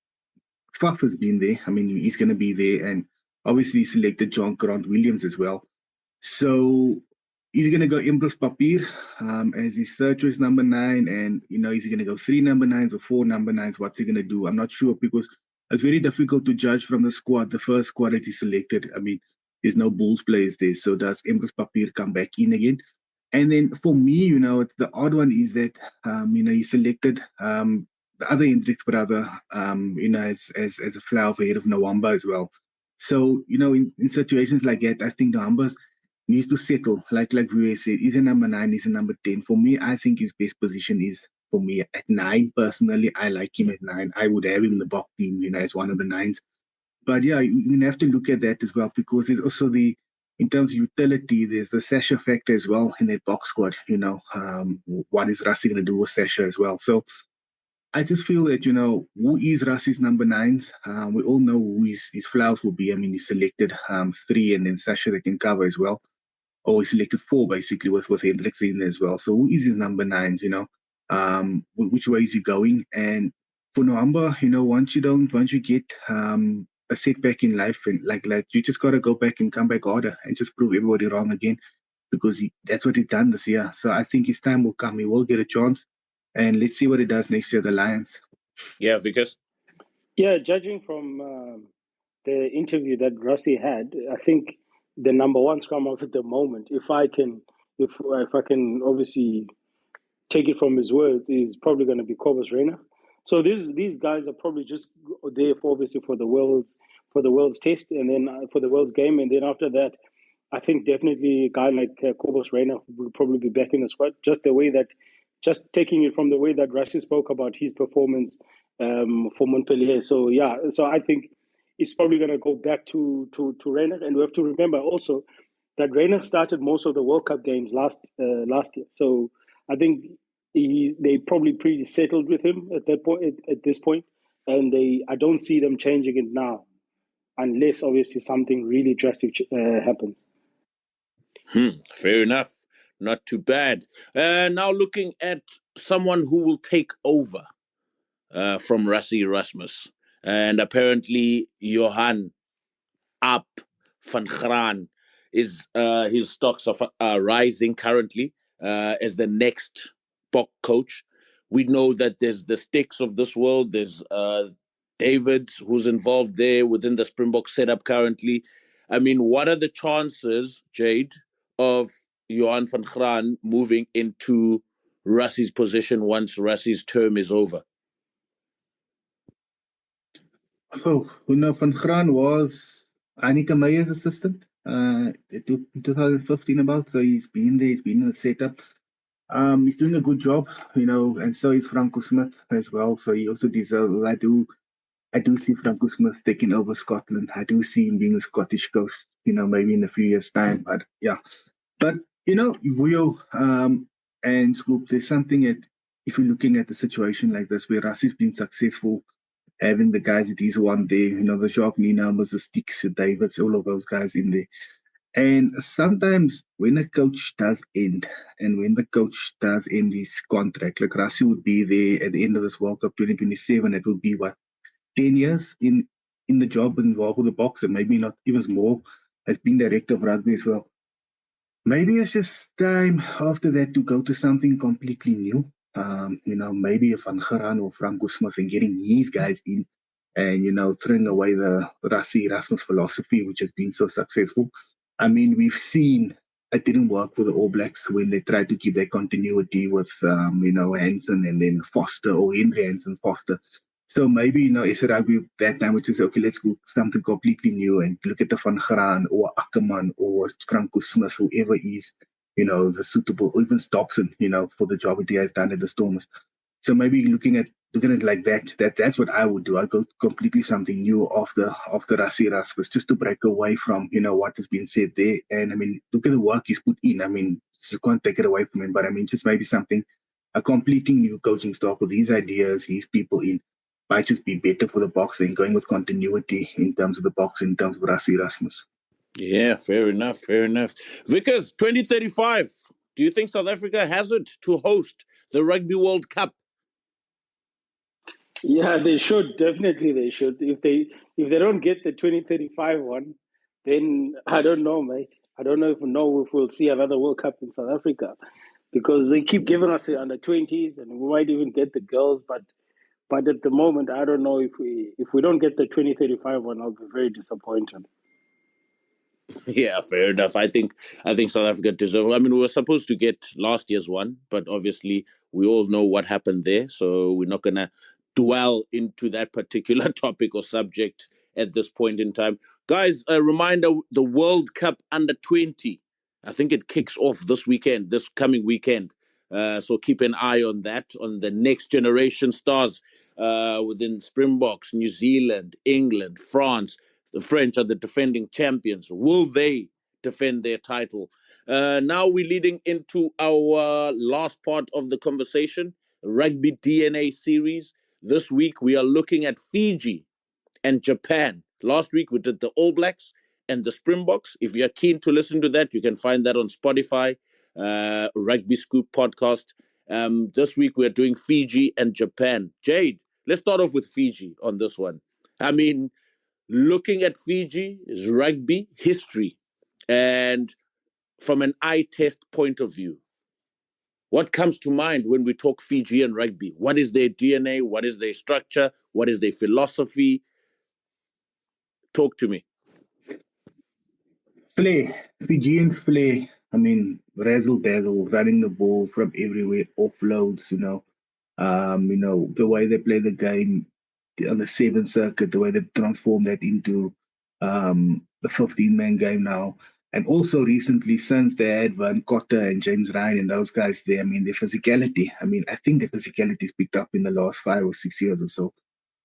Faf has been there. I mean, he's going to be there, and obviously he selected John Grant Williams as well. So he's going to go Ambrose Papier as his third choice number 9, and, is he going to go 3 number 9s or 4 number 9s? What's he going to do? I'm not sure, because it's very difficult to judge from the squad, the first squad that he selected. I mean, there's no Bulls players there, so does Ambrose Papier come back in again? And then for me, the odd one is that, he selected the other Hendricks brother, as a flower ahead of Nohamba as well. So, in situations like that, I think Nohamba needs to settle. Like we said, he's a number 9, he's a number 10. For me, I think his best position is, for me, at 9. Personally, I like him at 9. I would have him in the Bok team, as one of the 9s. But yeah, you have to look at that as well, because there's also in terms of utility, there's the Sasha factor as well in that box squad. What is Rassi going to do with Sasha as well? So I just feel that, who is Rassi's number 9s? We all know who his flowers will be. I mean, he selected 3, and then Sasha that can cover as well. Or he selected 4, basically, with Hendricks in there as well. So who is his number 9s, which way is he going? And for Nohamba, once you get a setback in life, and like you just got to go back and come back harder and just prove everybody wrong again, because that's what he's done this year. So I think his time will come. He will get a chance, and let's see what he does next year, the Lions. Yeah, because judging from the interview that Rassi had, I think the number 1 scrum half at the moment, if I can obviously take it from his words, is probably going to be Cobus Reina. So these guys are probably just there for the world's test, and then for the world's game, and then after that, I think definitely a guy like Cobus Reina will probably be back in the squad. Just taking it from the way that Rassi spoke about his performance for Montpellier. So yeah, so I think it's probably going to go back to Reina, and we have to remember also that Reina started most of the World Cup games last year. So I think they probably pretty settled with him at this point, and I don't see them changing it now, unless obviously something really drastic happens. Fair enough. Not too bad. Now looking at someone who will take over from Rassi Erasmus, and apparently Johan up van Graan is his stocks are rising currently as the next Bok coach. We know that there's the Sticks of this world. There's Davids, who's involved there within the Springbok setup currently. I mean, what are the chances, Jade, of Johan van Graan moving into Rassie's position once Rassie's term is over? So, Van Graan was Annika Meyer's assistant in 2015 about. So he's been there, he's been in the setup. He's doing a good job, and so is Franco Smith as well. So he also deserves. I do see Franco Smith taking over Scotland. I do see him being a Scottish coach, maybe in a few years' time. But yeah, but Vuyo and Scoop, there's something that if you're looking at the situation like this, where Rassie's been successful, having the guys that he's won there, the Jacques numbers, the Sticks, the Davids, all of those guys in there. And sometimes when a coach does end, and when the coach does end his contract, like Rassie would be there at the end of this World Cup 2027, it will be what, 10 years in the job involved with the Boks, and maybe not even more, as being director of rugby as well. Maybe it's just time after that to go to something completely new. Maybe a Van Graan or Franco Smith and getting these guys in and, throwing away the Rassie Erasmus philosophy, which has been so successful. I mean, we've seen it didn't work with the All Blacks when they tried to keep their continuity with, Hansen and then Foster, or Henry Hansen Foster. So maybe, it's a rugby that time, which is, okay, let's go something completely new and look at the Van Graan or Ackerman or Franco Smith, whoever is, the suitable, or even Dobson, for the job that he has done at the Stormers. So maybe looking at it like that's what I would do. I go completely something new off the Rassie Erasmus, just to break away from, what has been said there. And I mean, look at the work he's put in. I mean, you can't take it away from him, but I mean, just maybe something, a completely new coaching staff with these ideas, these people in, might just be better for the Boks than going with continuity in terms of the Boks, in terms of Rassie Erasmus. Yeah, fair enough. Vickers, 2035, do you think South Africa has it to host the Rugby World Cup? Yeah, they should. Definitely they should. If they don't get the 2035 one, then I don't know, mate. I don't know if we'll see another World Cup in South Africa, because they keep giving us the under 20s, and we might even get the girls, but at the moment, I don't know if we don't get the 2035 one, I'll be very disappointed. Yeah, fair enough. I think South Africa deserves. I mean, we were supposed to get last year's one, but obviously we all know what happened there, so we're not gonna dwell into that particular topic or subject at this point in time. Guys, a reminder: the World Cup under 20. I think it kicks off this coming weekend. So keep an eye on that, on the next generation stars within Springboks, New Zealand, England, France. The French are the defending champions. Will they defend their title? Now we're leading into our last part of the conversation, Rugby DNA series. This week we are looking at Fiji and Japan. Last week we did the All Blacks and the Springboks. If you're keen to listen to that, you can find that on Spotify, Rugby Scoop podcast. This week we're doing Fiji and Japan. Jade, let's start off with Fiji on this one. I mean, looking at Fiji is rugby history, and from an eye test point of view, what comes to mind when we talk Fijian rugby? What is their DNA? What is their structure? What is their philosophy? Talk to me. Fijian flair. I mean, razzle dazzle, running the ball from everywhere, offloads. The way they play the game on the 7th circuit, the way they transform that into the 15-man game now. And also recently, since they had Van Cotter and James Ryan and those guys there, I mean, their physicality. I mean, I think the physicality's picked up in the last 5 or 6 years or so.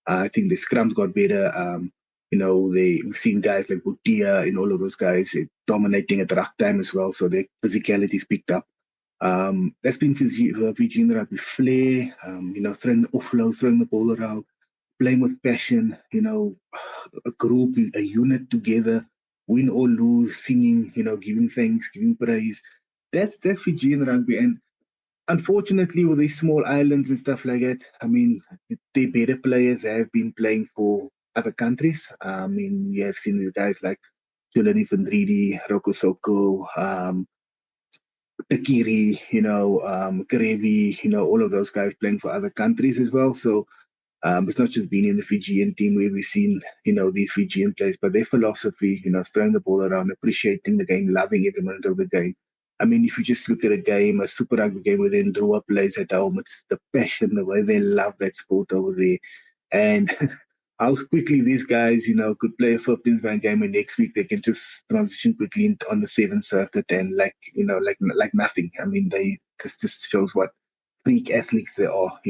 I think the scrums got better. We've seen guys like Butia and all of those guys dominating at ruck time as well. So their physicality's picked up. That's been Fijian rugby flair, throwing the offloads, throwing the ball around, playing with passion, a group, a unit together, win or lose, singing, giving thanks, giving praise. That's Fijian rugby. And unfortunately, with these small islands and stuff like that, I mean, the better players have been playing for other countries. I mean, you have seen the guys like Tulani Vendredi, Roko Soko, Takiri, Karevi, all of those guys playing for other countries as well. So it's not just being in the Fijian team where we've seen, these Fijian players, but their philosophy, throwing the ball around, appreciating the game, loving every minute of the game. I mean, if you just look at a Super Rugby game where then Drua plays at home, it's the passion, the way they love that sport over there. And how quickly these guys, could play a 15th-man game, and next week they can just transition quickly on the 7th circuit and like nothing. I mean, this just shows what freak athletes they are.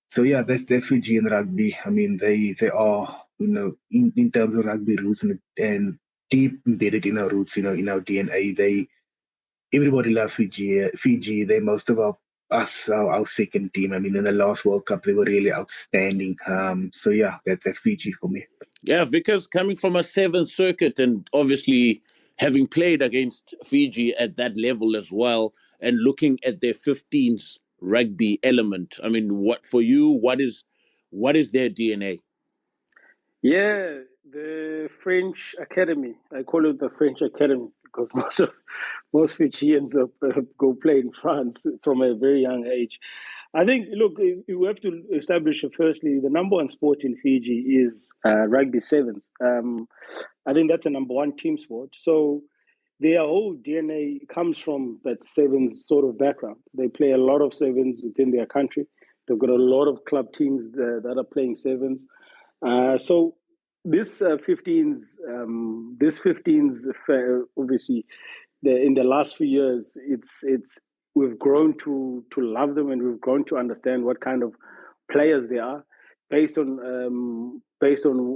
So yeah, that's Fijian rugby. I mean, they are, in terms of rugby roots and deep embedded in our roots, in our DNA. Everybody loves Fiji. Fiji, they most of our second team. I mean, in the last World Cup, they were really outstanding. So yeah, that's Fiji for me. Yeah, Vickers coming from a 7th circuit and obviously having played against Fiji at that level as well, and looking at their 15s rugby element. I mean, what is their DNA? Yeah, the French Academy. I call it the French Academy because most Fijians go play in France from a very young age. I think, look, you have to establish, firstly, the number one sport in Fiji is rugby sevens. I think that's a number one team sport. So their whole DNA comes from that sevens sort of background. They play a lot of sevens within their country. They've got a lot of club teams that are playing sevens. So this 15s, obviously, in the last few years, we've grown to love them, and we've grown to understand what kind of players they are, based on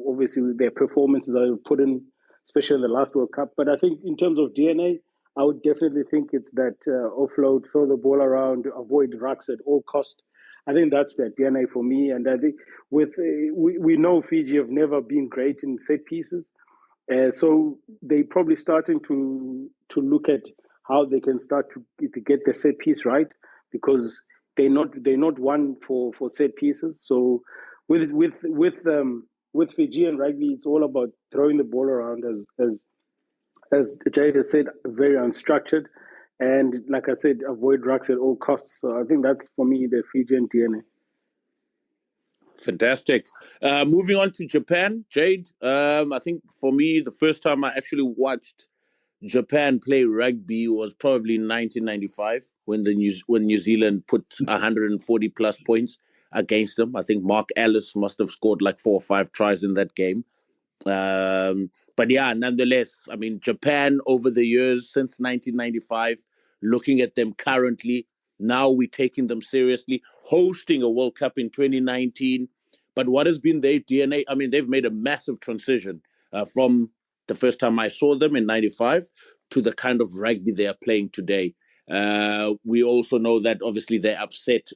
obviously their performances that they've put in, especially in the last World Cup. But I think in terms of DNA, I would definitely think it's that offload, throw the ball around, avoid rucks at all cost. I think that's their DNA for me. And I think we know Fiji have never been great in set pieces. So they probably starting to look at how they can start to get the set piece right, because they're not one for set pieces. So with Fijian rugby, it's all about throwing the ball around, as Jade has said, very unstructured, and like I said, avoid rucks at all costs. So I think that's for me the Fijian DNA. Fantastic. Moving on to Japan, Jade. I think for me, the first time I actually watched Japan play rugby was probably in 1995 when New Zealand put 140 plus points against them. I think Mark Ellis must have scored like 4 or 5 tries in that game. But yeah, nonetheless, I mean, Japan over the years since 1995, looking at them currently, now we're taking them seriously, hosting a World Cup in 2019. But what has been their DNA? I mean, they've made a massive transition from the first time I saw them in 95 to the kind of rugby they are playing today. We also know that obviously they upset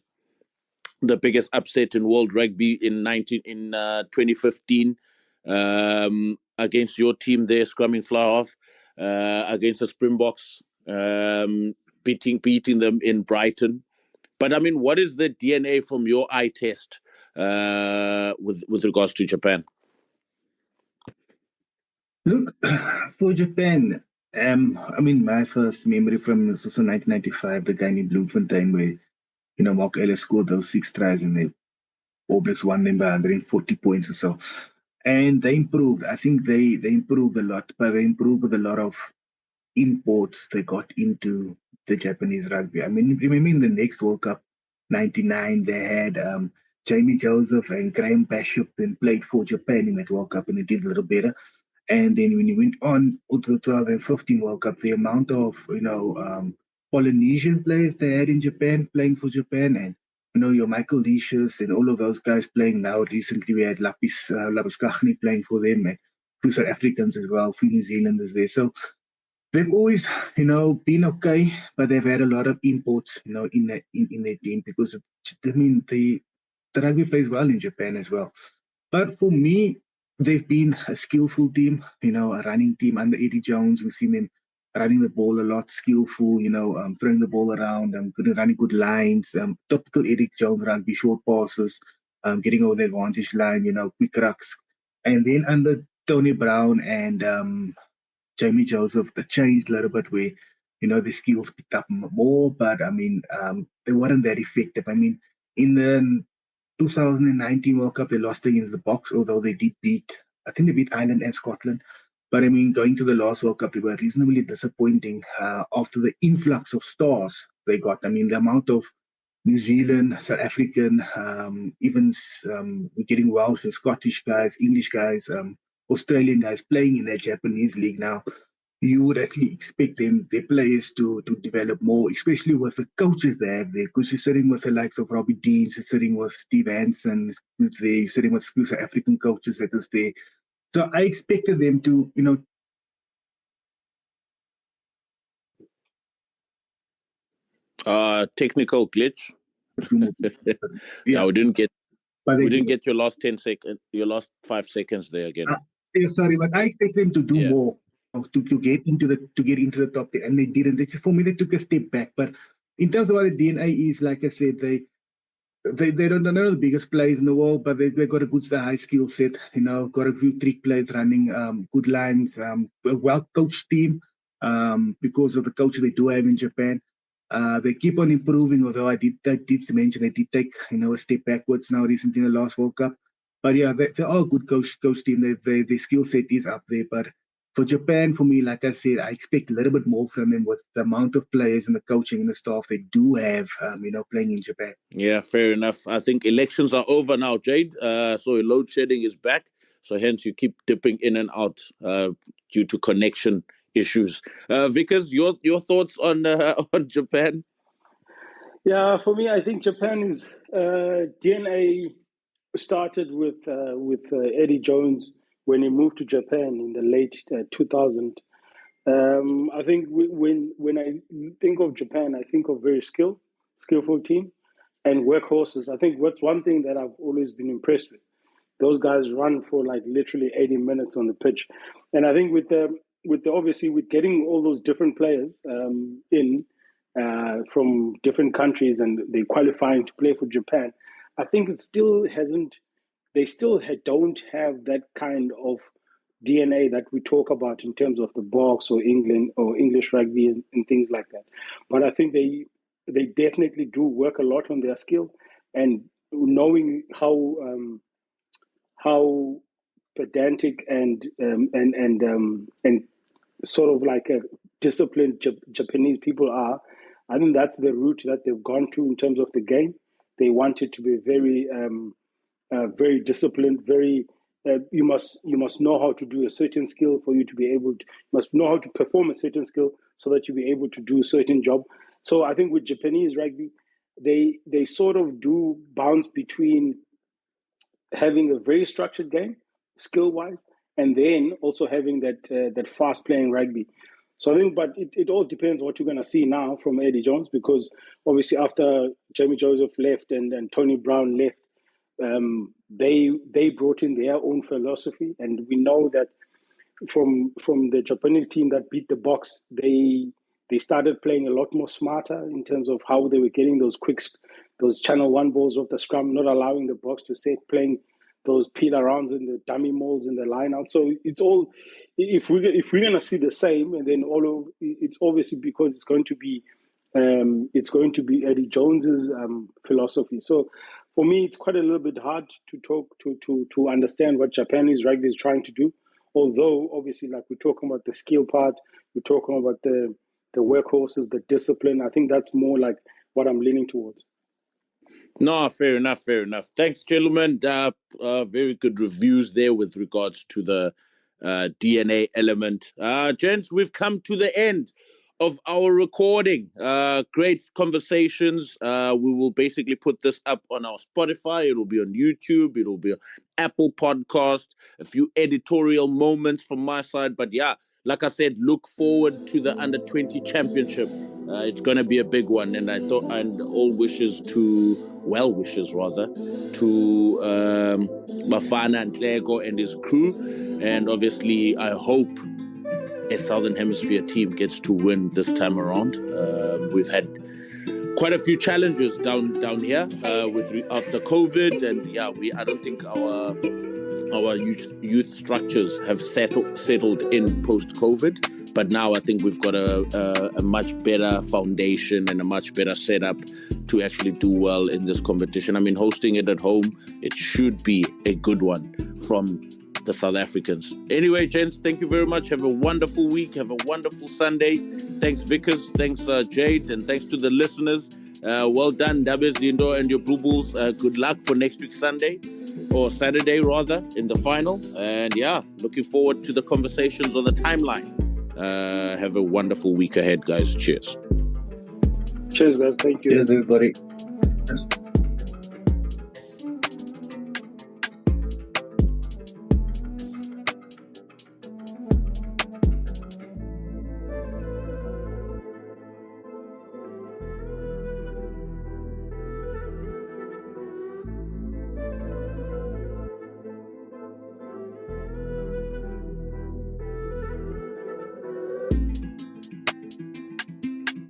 the biggest upset in world rugby in 2015 against your team there, scrumming fly off against the Springboks, beating them in Brighton. But I mean, what is the DNA from your eye test with regards to Japan? Look, for Japan, I mean, my first memory from is also 1995, the game in Bloemfontein where, Mark Ellis scored those 6 tries and the All Blacks won them by 140 points or so. And they improved. I think they improved a lot, but they improved with a lot of imports they got into the Japanese rugby. I mean, remember in the next World Cup, 99, they had Jamie Joseph and Graham Bishop and played for Japan in that World Cup, and they did a little better. And then when you went on to the 2015 World Cup, the amount of, Polynesian players they had in Japan playing for Japan, and, your Michael Leishers and all of those guys playing now. Recently, we had Lapis Kagni playing for them, and two South Africans as well, few New Zealanders there. So they've always, been okay, but they've had a lot of imports, in their team because, the rugby plays well in Japan as well. But for me, they've been a skillful team, a running team under Eddie Jones. We've seen them running the ball a lot, skillful, throwing the ball around, running good lines, typical Eddie Jones rugby, short passes, getting over the advantage line, quick rucks. And then under Tony Brown and Jamie Joseph, they changed a little bit where, the skills picked up more, but I mean, they weren't that effective. I mean, in the 2019 World Cup, they lost against the Box, although they did I think they beat Ireland and Scotland. But I mean, going to the last World Cup, they were reasonably disappointing after the influx of stars they got. I mean, the amount of New Zealand, South African, even we're getting Welsh and Scottish guys, English guys, Australian guys playing in that Japanese league now. You would actually expect their players to develop more, especially with the coaches they have there, because you're sitting with the likes of Robbie Deans, you're sitting with Steve Hansen, you're sitting with South African coaches that is there. So I expected them to, Technical glitch. Yeah, we didn't get your last 10 seconds, your last 5 seconds there again. Sorry, but I expect them to do more to get into the top 10, and they didn't. For me, they took a step back. But in terms of what the DNA is, like I said, they're not the biggest players in the world, but they got a good high skill set. Got a few trick plays running, good lines, a well coached team. Because of the culture they do have in Japan. They keep on improving, although I did mention they did take a step backwards now recently in the last World Cup. But yeah, they're all good coach team. Their skill set is up there. But for Japan, for me, like I said, I expect a little bit more from them with the amount of players and the coaching and the staff they do have, playing in Japan. Yeah, fair enough. I think elections are over now, Jade. So load shedding is back. So hence you keep dipping in and out due to connection issues. Vickers, your thoughts on Japan? Yeah, for me, I think Japan is DNA started with Eddie Jones when he moved to Japan in the late 2000s. I think when I think of Japan, I think of very skillful team and workhorses. I think what's one thing that I've always been impressed with. Those guys run for like literally 80 minutes on the pitch, and I think with obviously with getting all those different players in from different countries and they qualifying to play for Japan, I think it still hasn't. They still don't have that kind of DNA that we talk about in terms of the Box or England or English rugby and things like that. But I think they definitely do work a lot on their skill and knowing how pedantic and sort of like a disciplined Japanese people are. I think that's the route that they've gone to in terms of the game. They want it to be very very disciplined, very you must know how to do a certain skill for you to be able to, you must know how to perform a certain skill so that you'll be able to do a certain job. So I think with Japanese rugby, they sort of do bounce between having a very structured game, skill wise, and then also having that fast playing rugby. So I think, but it all depends what you're going to see now from Eddie Jones, because obviously after Jamie Joseph left and Tony Brown left, they brought in their own philosophy, and we know that from the Japanese team that beat the Box, they started playing a lot more smarter in terms of how they were getting those channel one balls off the scrum, not allowing the Box to set, playing those peel arounds and the dummy molds in the line out. So it's all, if we're gonna see the same, and then it's obviously because it's going to be Eddie Jones's philosophy. So for me, it's quite a little bit hard to understand what Japanese rugby is trying to do. Although obviously, like we're talking about the skill part, we're talking about the workhorses, the discipline. I think that's more like what I'm leaning towards. No, fair enough. Thanks, gentlemen. Very good reviews there with regards to the DNA element. Gents, we've come to the end of our recording. Great conversations. We will basically put this up on our Spotify. It'll be on YouTube. It'll be on Apple Podcast. A few editorial moments from my side. But yeah, like I said, look forward to the Under-20 Championship. It's going to be a big one. And well wishes to Bafana and Tlego and his crew. And obviously, I hope a Southern Hemisphere team gets to win this time around. We've had quite a few challenges down here after COVID, and yeah, I don't think our our youth structures have settled in post-COVID, but now I think we've got a much better foundation and a much better setup to actually do well in this competition. I mean, hosting it at home, it should be a good one from the South Africans. Anyway, gents, thank you very much. Have a wonderful week. Have a wonderful Sunday. Thanks, Vickers. Thanks, Jade. And thanks to the listeners. Well done, Dabes, Dindo, and your Blue Bulls. Good luck for next week Sunday, or Saturday rather, in the final. And yeah, looking forward to the conversations on the timeline. Have a wonderful week ahead, guys. Cheers. Cheers, guys. Thank you. Cheers, everybody.